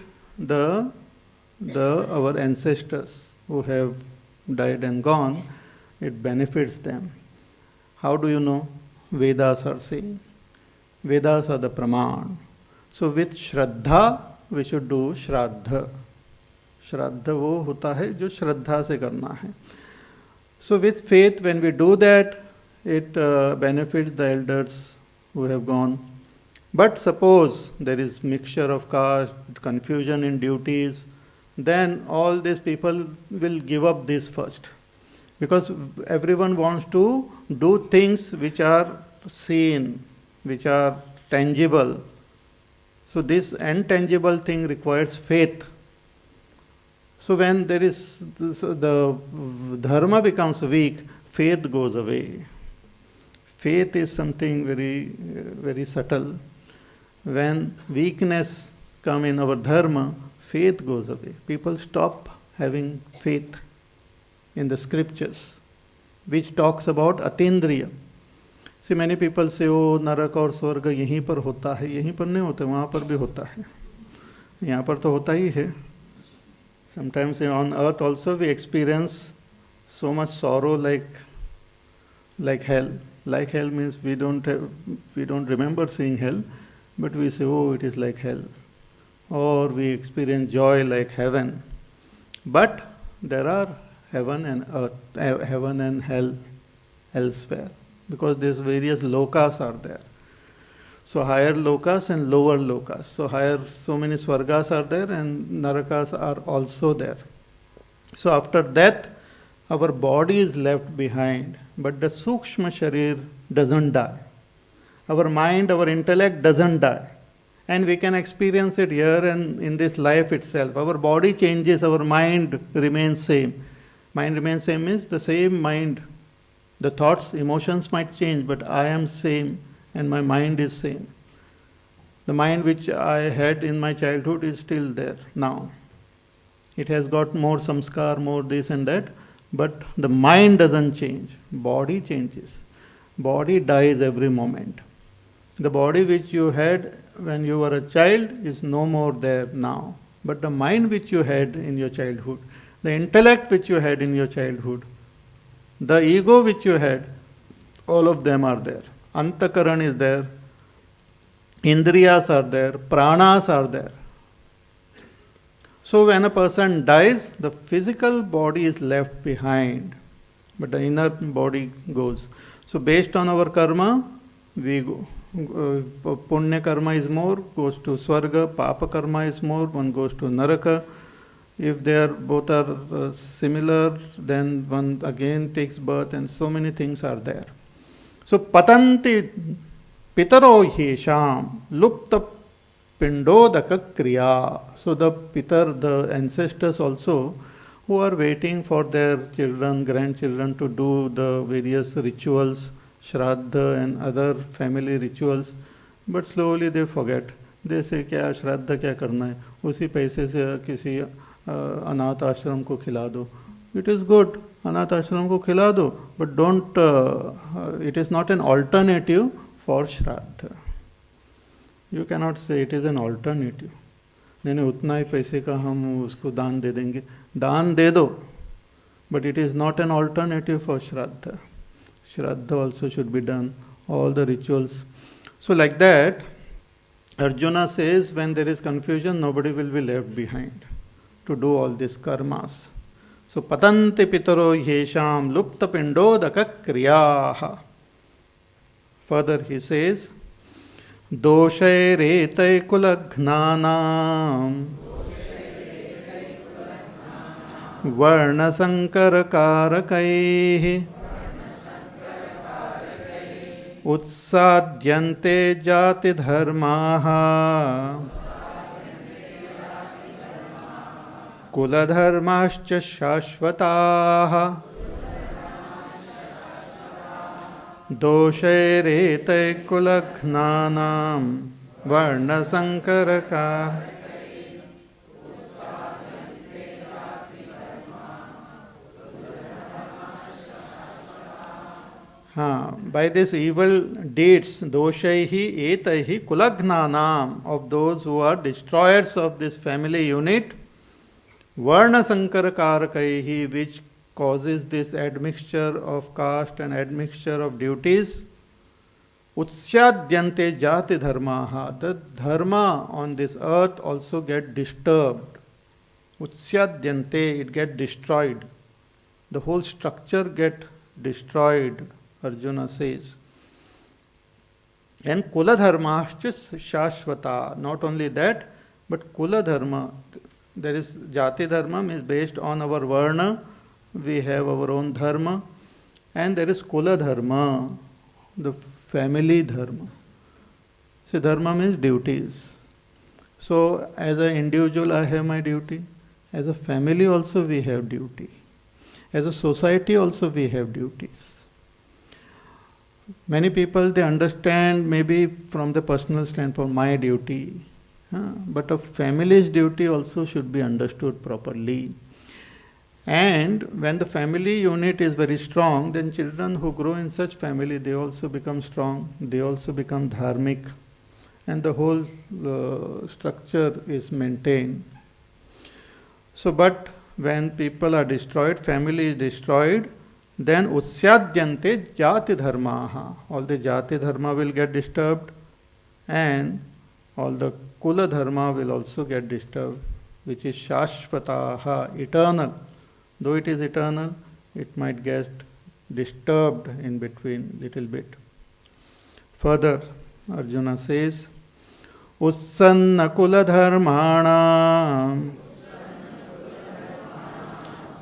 our ancestors who have died and gone. It benefits them. How do you know? Vedas are saying. Vedas are the praman. So with Shraddha, we should do Shraddha. Shraddha वो होता है जो श्रद्धा से करना है. So with faith, when we do that, it benefits the elders who have gone. But suppose there is mixture of caste, confusion in duties, then all these people will give up this first. Because everyone wants to do things which are seen, which are tangible. So this intangible thing requires faith. So when there is the dharma becomes weak, faith goes away. Faith is something very subtle. When weakness comes in our dharma, faith goes away. People stop having faith in the scriptures, which talks about atindriya. See, many people say, oh, नरक और स्वर्ग यहीं पर होता है. यहीं पर नहीं होता, वहाँ पर भी होता है. यहाँ पर तो होता ही है. Sometimes on earth also we experience so much sorrow like hell. Like hell means we don't remember seeing hell, but we say, oh, it is like hell. Or we experience joy like heaven. But there are heaven and earth, heaven and hell elsewhere, because these various lokas are there. So higher lokas and lower lokas. So many swargas are there and narakas are also there. So after death, our body is left behind, but the sukshma sharir doesn't die. Our mind, our intellect doesn't die. And we can experience it here and in this life itself. Our body changes, our mind remains same. Mind remains same means the same mind. The thoughts, emotions might change, but I am same and my mind is same. The mind which I had in my childhood is still there now. It has got more samskar, more this and that, but the mind doesn't change. Body changes. Body dies every moment. The body which you had when you were a child is no more there now. But the mind which you had in your childhood, the intellect which you had in your childhood, the ego which you had, all of them are there. Antakaran is there, Indriyas are there, Pranas are there. So when a person dies, the physical body is left behind, but the inner body goes. So based on our karma, we go. Punya karma is more, goes to Swarga, Papa karma is more, one goes to Naraka. If they are both are similar, then one again takes birth, and so many things are there. So patanti pitaro yesham lupta pindodaka kriya. So the pitar, the ancestors also, who are waiting for their children, grandchildren to do the various rituals, Shraddha and other family rituals, but slowly they forget. They say, क्या श्राद्ध क्या करना है, उसी पैसे से किसी अनाथ आश्रम को खिला दो. It is good, अनाथ आश्रम को खिला दो, but don't, it is not an alternative for Shraddha. You cannot say it is an alternative. नहीं उतना ही पैसे का हम उसको दान दे देंगे. दान दे दो, but it is not an alternative for Shraddha. Shraddha also should be done, all the rituals. So like that, Arjuna says when there is confusion, nobody will be left behind to do all these karmas. So patanti pitaro yesham lupta pindodaka kriyaha. Further he says, doshay retay kulagnanam varna sankara karakaihi उत्साद्यन्ते जाति धर्माः कुलधर्माश्च शाश्वताः दोषैरेतै कुलघ्नानां वर्णसंकरका. By this evil deeds, doshaihi etaihi kulagnanam, of those who are destroyers of this family unit, varna sankara karakaihi, which causes this admixture of caste and admixture of duties, utsadyante jati dharmaha, the dharma on this earth also get disturbed. Utsadyante, it get destroyed. The whole structure get destroyed, Arjuna says. And Kula Dharmascha Shashvata. Not only that, but Kula Dharma. There is Jati Dharma is based on our Varna. We have our own Dharma. And there is Kula Dharma, the family Dharma. So Dharma means duties. So as an individual I have my duty. As a family also we have duty. As a society also we have duties. Many people, they understand maybe from the personal standpoint, my duty. But a family's duty also should be understood properly. And when the family unit is very strong, then children who grow in such family, they also become strong, they also become dharmic, and the whole structure is maintained. So, but when people are destroyed, family is destroyed, then utsadyante jati dharmaha. All the jati dharma will get disturbed, and all the kula dharma will also get disturbed, which is shashvataha, eternal. Though it is eternal, it might get disturbed in between little bit. Further, Arjuna says, Ussanna kula dharmanam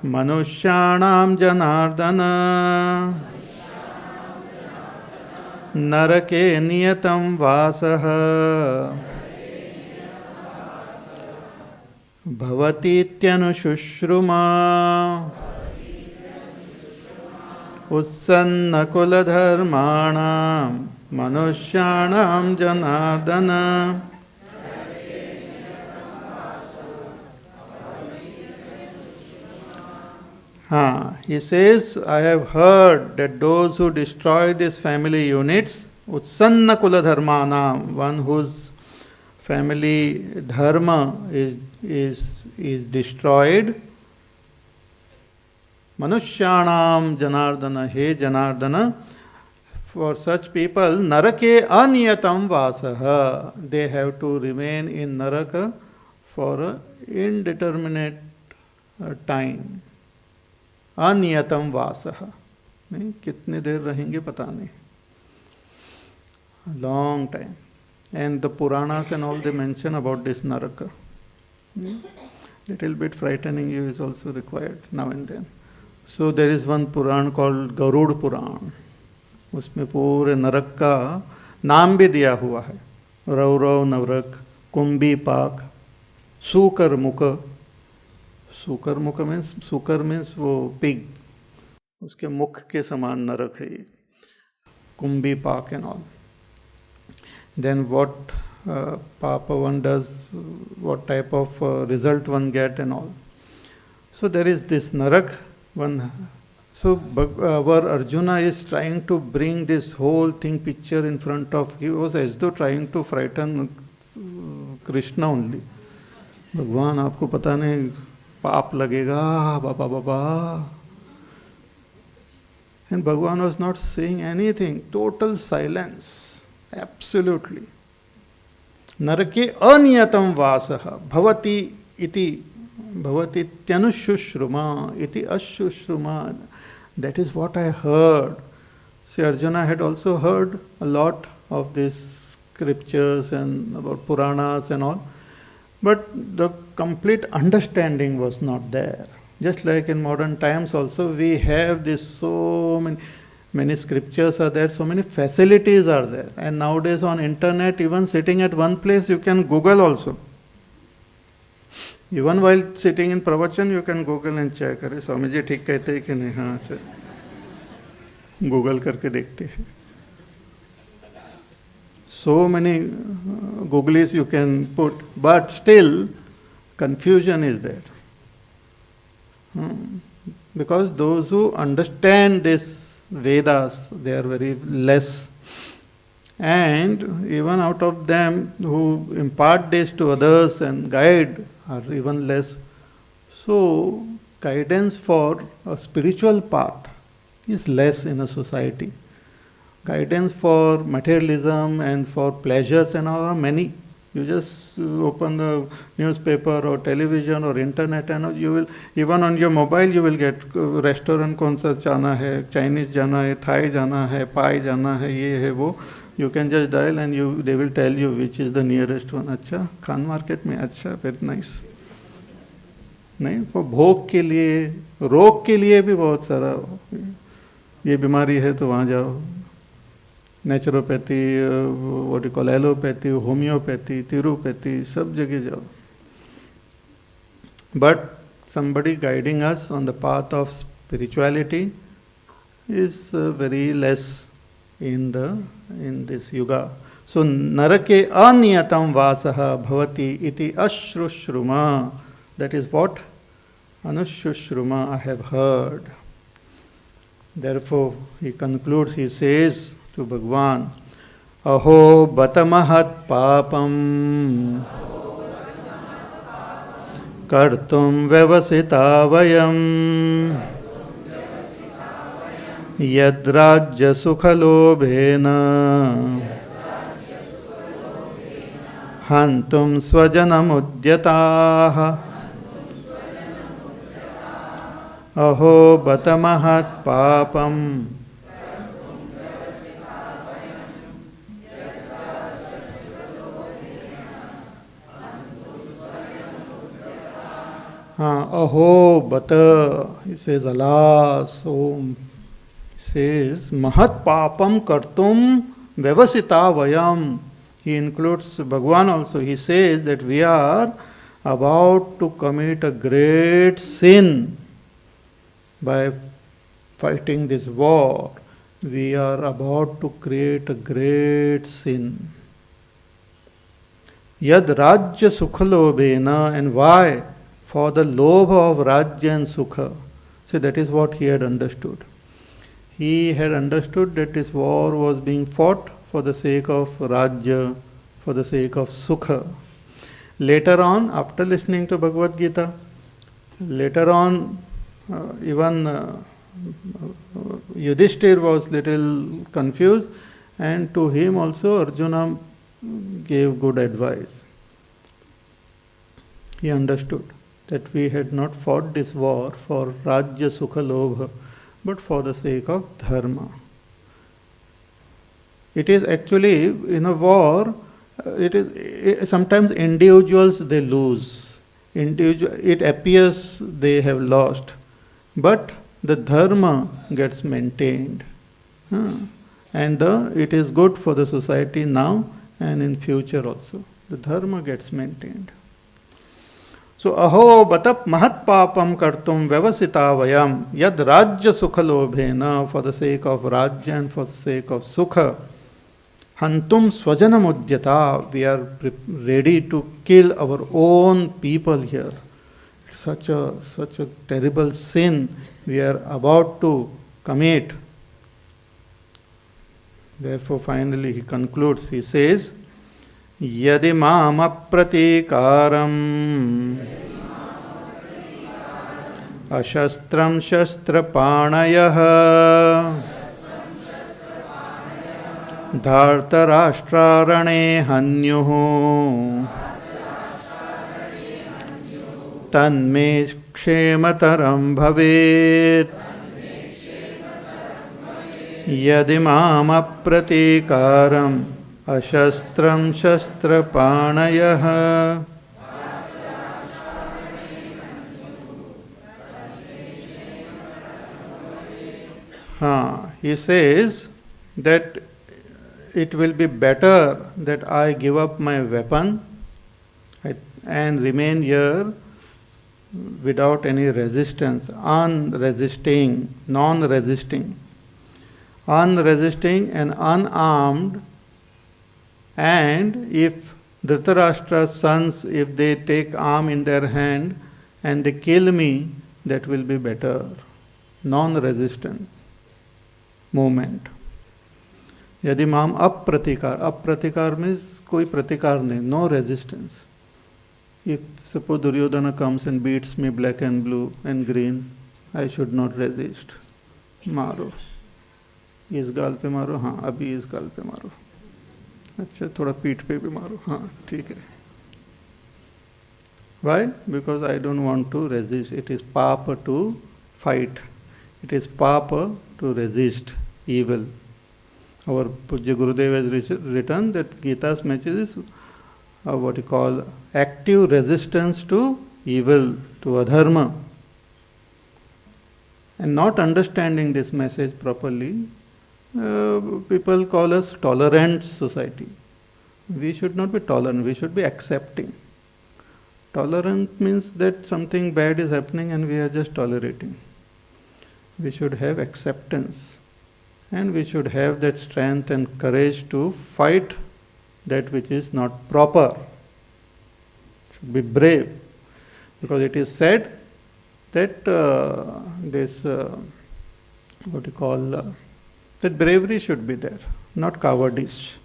manushyanam janardana narake niyatam vasaha Bhavatityanu Ussanna kula dharmanam manushyanam janardana. He says, I have heard that those who destroy these family units, Ussanna kula dharmanam, one whose family dharma is destroyed, Manushyanam Janardana, he Janardana, for such people, Narake aniyatam vasaha, they have to remain in Naraka for an indeterminate time. Aniyatam vasaha. नहीं कितने देर रहेंगे पता नहीं. Long time. And the Puranas and all, they mention about this Naraka. Little bit frightening you is also required now and then. So there is one Puran called Garud Puran. उसमें पूरे नरक का नाम भी दिया हुआ है. रौरव नवरक, कुंभी पाक, सूकर मुख. सूकर मुख मीन्स वो पिग, उसके मुख के समान नरक है ये. कुंभी पाक and all. Then what papa one does, what type of result one get and all. So there is this narak one. So our Arjuna is trying to bring this whole thing picture in front of. He was as though trying to frighten Krishna only. भगवान आपको पता नहीं पाप लगेगा बाबा बाबा. And Bhagavan was not saying anything. Total silence. Absolutely. Narake aniyatam vasaha bhavati iti bhavati tyanushruma iti ashruma. That is what I heard. See, Arjuna had also heard a lot of these scriptures and about Puranas and all, but the complete understanding was not there. Just like in modern times also, we have this so many scriptures are there, so many facilities are there. And nowadays on internet, even sitting at one place, you can Google also. Even while sitting in pravachan, you can Google and check. अरे स्वामी जी ठीक कहते हैं कि नहीं. हाँ sir Google करके देखते हैं. So many googlies you can put, but still confusion is there. Because those who understand this Vedas, they are very less. And even out of them who impart this to others and guide are even less. So guidance for a spiritual path is less in a society. Guidance for materialism and for pleasures and all are many. You just open the newspaper or television or internet and you will, even on your mobile you will get restaurant कौन सा जाना है, Chinese जाना है, Thai जाना है, Pai जाना है, ये है वो. You can just dial and they will tell you which is the nearest one. अच्छा, खान मार्केट में, अच्छा, very nice. नहीं, वो भोग के लिए, रोग के लिए भी बहुत सारा, ये बीमारी है तो वहाँ जाओ, naturopathy, what you call allopathy, homeopathy, Tirupati, सब जगह जाओ. But somebody guiding us on the path of spirituality is very less in this yuga. So narake aniyatam vasaha bhavati iti ashrushruma. That is what Anushrushruma I have heard. Therefore he concludes, he says to Bhagwan, Aho batamahat papam kartum vyavasita vayam yadrajya sukhalobhena hantum swajanam udyataha aho batamahat papam. Aho bata, he says, alas, he says, mahat papam kartum vyavasita vayam. He includes Bhagwan also. He says that we are about to commit a great sin by fighting this war. We are about to create a great sin. Yad rajya sukhalobhena, and why? For the lobha of rajya and sukha. So that is what he had understood. He had understood that this war was being fought for the sake of rajya, for the sake of sukha. Later on, after listening to Bhagavad Gita, later on, even Yudhishthir was little confused, and to him also Arjuna gave good advice. He understood that we had not fought this war for Rajya Sukha Lobha, but for the sake of Dharma. It is actually, in a war, sometimes individuals they lose. It appears they have lost, but the Dharma gets maintained. And it is good for the society now and in future also. The Dharma gets maintained. So, aho batap mahat papam kartum vyavasita vayam yad rajya sukhalobhena, for the sake of rajya and for the sake of sukha. Hantum swajanam udyata, we are ready to kill our own people here. Such a terrible sin we are about to commit. Therefore, finally he concludes, he says, Yadi mam apratikaram ashastram shastrapanayah dhartarashtrarane hanyuhu tanme kshemataram bhavet yadi mam apratikaram ashastram shastrapanayah. He says that it will be better that I give up my weapon and remain here without any resistance, unresisting and unarmed. And if Dhritarashtra's sons, if they take arm in their hand and they kill me, that will be better. Non-resistant movement. Yadi mam apratikar means koi pratikar nahi, no resistance. If suppose Duryodhana comes and beats me black and blue and green, I should not resist. Maro. इस गाल पे मारो, हाँ अभी इस गाल पे मारो, अच्छा थोड़ा पीठ पे भी मारो, हाँ ठीक है. Why? Because I don't want to resist. It is papa to fight. It is papa to resist evil. Our Pujya Gurudev has written that Gita's message is what you call active resistance to evil, to adharma. And not understanding this message properly, people call us tolerant society. We should not be tolerant, we should be accepting. Tolerant means that something bad is happening and we are just tolerating. We should have acceptance and we should have that strength and courage to fight that which is not proper. Should be brave, because it is said that that bravery should be there, not cowardice.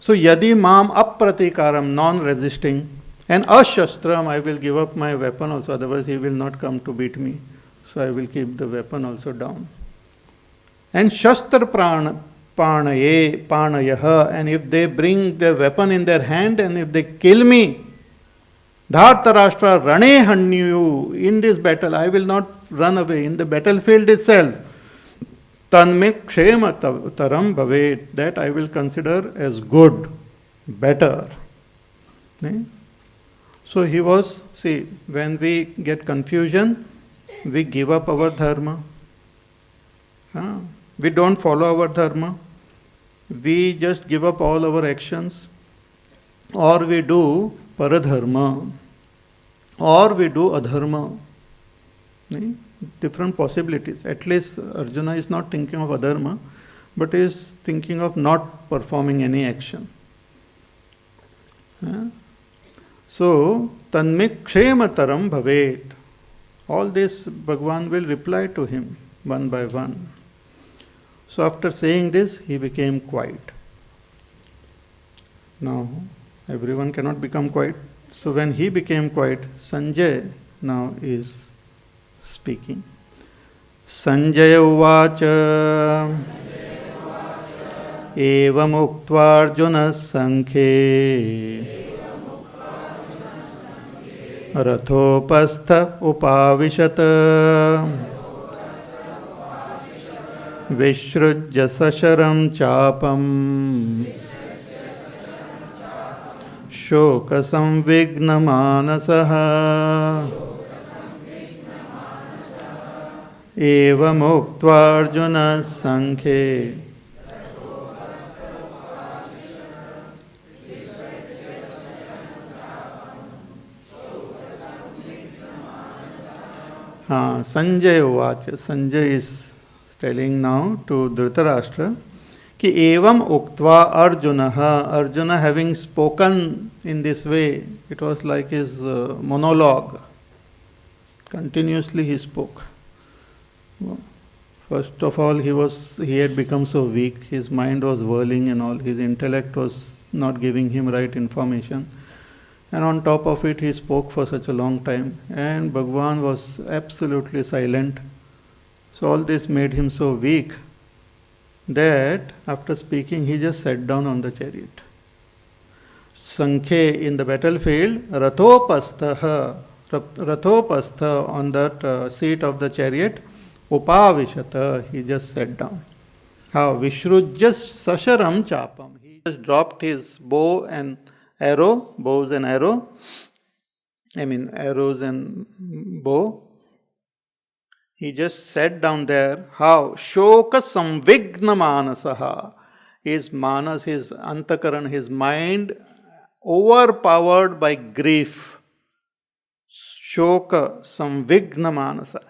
So yadi mam apratikaram, non-resisting, and ashastram, I will give up my weapon also, otherwise he will not come to beat me. So I will keep the weapon also down. And shastra panayah, and if they bring the weapon in their hand and if they kill me, dhartarashtra rane hanyu, in this battle I will not run away, in the battlefield itself. Tanme kshema taram bhavet, that I will consider as good, better. So he was, see, when we get confusion, we give up our dharma. We don't follow our dharma. We just give up all our actions. Or we do paradharma. Or we do adharma. Different possibilities. At least Arjuna is not thinking of adharma, but is thinking of not performing any action. So, tanme kshemataram bhavet. All this Bhagwan will reply to him one by one. So after saying this, he became quiet. Now, everyone cannot become quiet. So when he became quiet, Sanjay now is speaking. Sanjay uvacha evam uktva Arjuna sankhe rathopastha upavishat vishrujya sasharam chapam shoka samvigna manasaha evam uktva Arjuna sankhe. Sanjay Uvacha. Sanjay is telling now to Dhritarashtra ki evam uktva Arjuna. Arjuna having spoken in this way, it was like his monologue. Continuously he spoke. First of all, he had become so weak, his mind was whirling and all, his intellect was not giving him right information. And on top of it, he spoke for such a long time, and Bhagwan was absolutely silent. So all this made him so weak that after speaking, he just sat down on the chariot. Sankhe, in the battlefield, rathopastha on that seat of the chariot, upavishata, he just sat down. How? Vishrujya sasharam chapam. He just dropped his bows and arrows and bow. He just sat down there. How? Shoka samvigna manasaha. His manas, his antakaran, his mind overpowered by grief. Shoka samvigna manasa.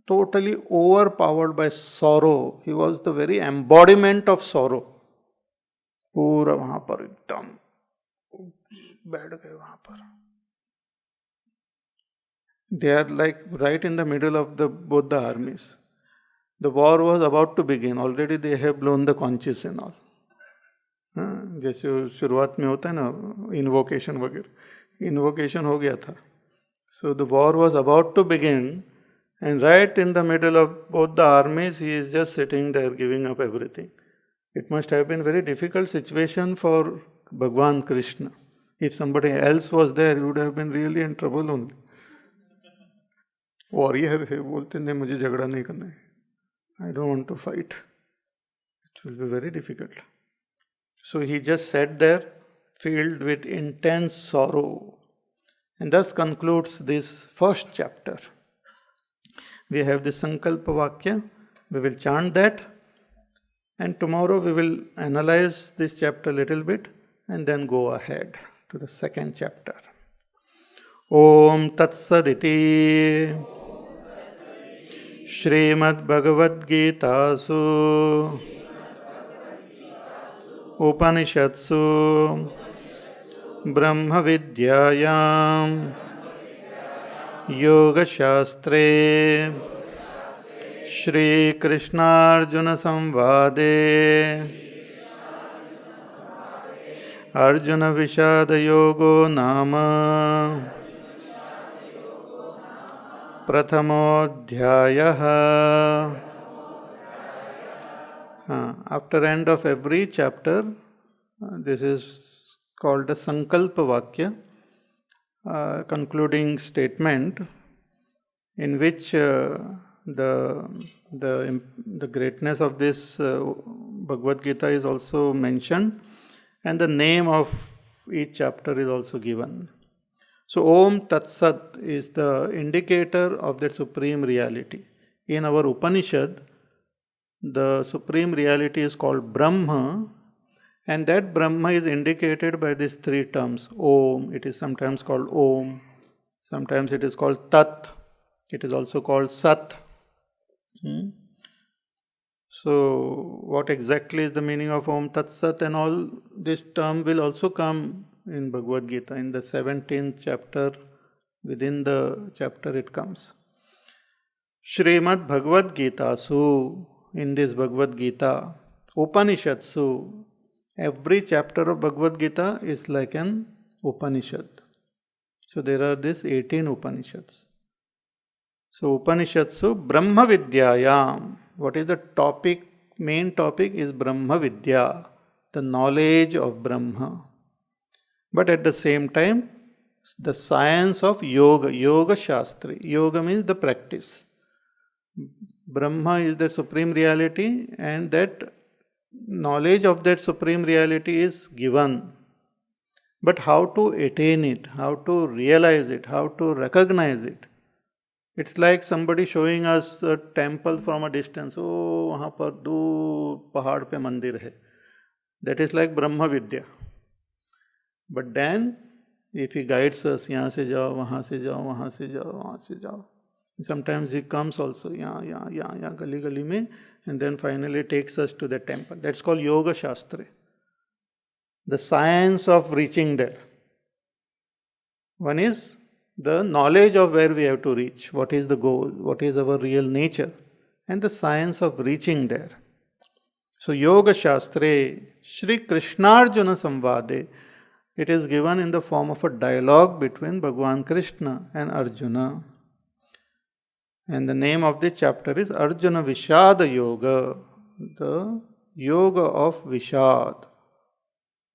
Totally overpowered by sorrow. He was the very embodiment of sorrow. पूरा वहां पर एकदम बैठ गए वहां पर. They are like right in the middle of both the armies. The war was about to begin. Already they have blown the conches and all. जैसे शुरुआत में होता है ना invocation वगैरह, invocation हो गया था. So the war was about to begin, and right in the middle of both the armies, he is just sitting there giving up everything. It must have been a very difficult situation for Bhagwan Krishna. If somebody else was there, he would have been really in trouble only. Warrior है, बोलते नहीं मुझे झगड़ा नहीं करना है. I don't want to fight. It will be very difficult. So he just sat there, filled with intense sorrow. And thus concludes this first chapter. We have the Sankalpa Vakya. We will chant that. And tomorrow we will analyze this chapter a little bit and then go ahead to the second chapter. Om Tat Saditi Shrimad Bhagavad Gitasu Upanishatsu Brahma Vidyayam Yoga Shastre Shri Krishna Arjuna Samvade Arjuna Vishada Yogo Nama Prathamodhyayaha. After end of every chapter, this is called a Sankalpa Vakya, concluding statement in which the greatness of this Bhagavad Gita is also mentioned, and the name of each chapter is also given. So Om Tat Sat is the indicator of that supreme reality. In our Upanishad, the supreme reality is called Brahma, and that Brahma is indicated by these three terms. Om, it is sometimes called Om, sometimes it is called Tat, it is also called Sat. So what exactly is the meaning of Om Tat Sat and all? This term will also come in Bhagavad Gita. In the 17th chapter, within the chapter it comes. Shrimad Bhagavad Gita Su, in this Bhagavad Gita, Upanishatsu, every chapter of Bhagavad Gita is like an Upanishad. So there are these 18 Upanishads. So Upanishatsu Brahma Vidyayam. What is the topic? Main topic is Brahma Vidya, the knowledge of Brahma. But at the same time, the science of Yoga, Yoga Shastri. Yoga means the practice. Brahma is the supreme reality, and that knowledge of that supreme reality is given. But how to attain it, how to realize it, how to recognize it? It's like somebody showing us a temple from a distance. Oh, वहाँ पर दूर पहाड़ पे मंदिर है. That is like Brahma Vidya. But then, if he guides us, यहाँ से जाओ, वहाँ से जाओ, वहाँ से जाओ, वहाँ से जाओ. Sometimes he comes also, यहाँ, गली गली में, and then finally takes us to the temple. That's called Yoga Shastra. The science of reaching there. One is the knowledge of where we have to reach, what is the goal, what is our real nature, and the science of reaching there. So Yoga Shastre, Shri Krishnarjuna Samvade, it is given in the form of a dialogue between Bhagavan Krishna and Arjuna. And the name of the chapter is Arjuna Vishada Yoga, the yoga of Vishad,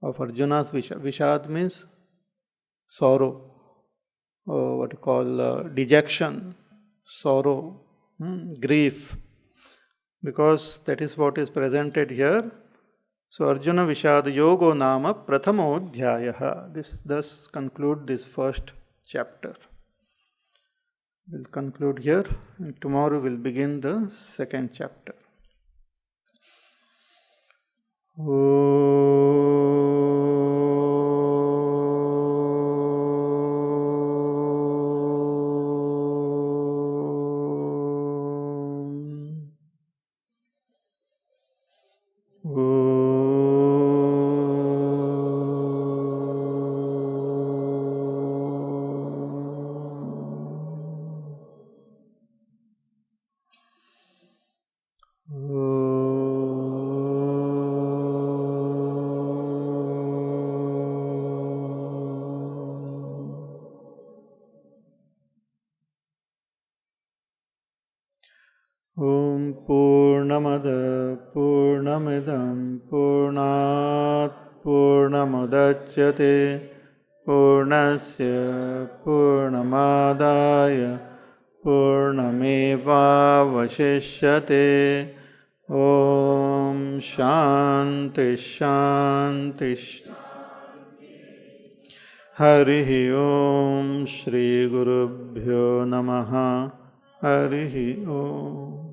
of Arjuna's Vishad. Vishad means sorrow. What you call dejection, sorrow, grief, because that is what is presented here. So Arjuna Vishad Yogo Nama Prathamodhyayaha. This thus conclude this first chapter. We'll conclude here, and tomorrow we'll begin the second chapter. Om Purnamada Purnamidam Purnat Purnamudachyate Purnasya Purnamadaya Purnameva Vashishyate Om Shanti शांति हरि ओम श्री गुरुभ्यो नमः हरि ओम।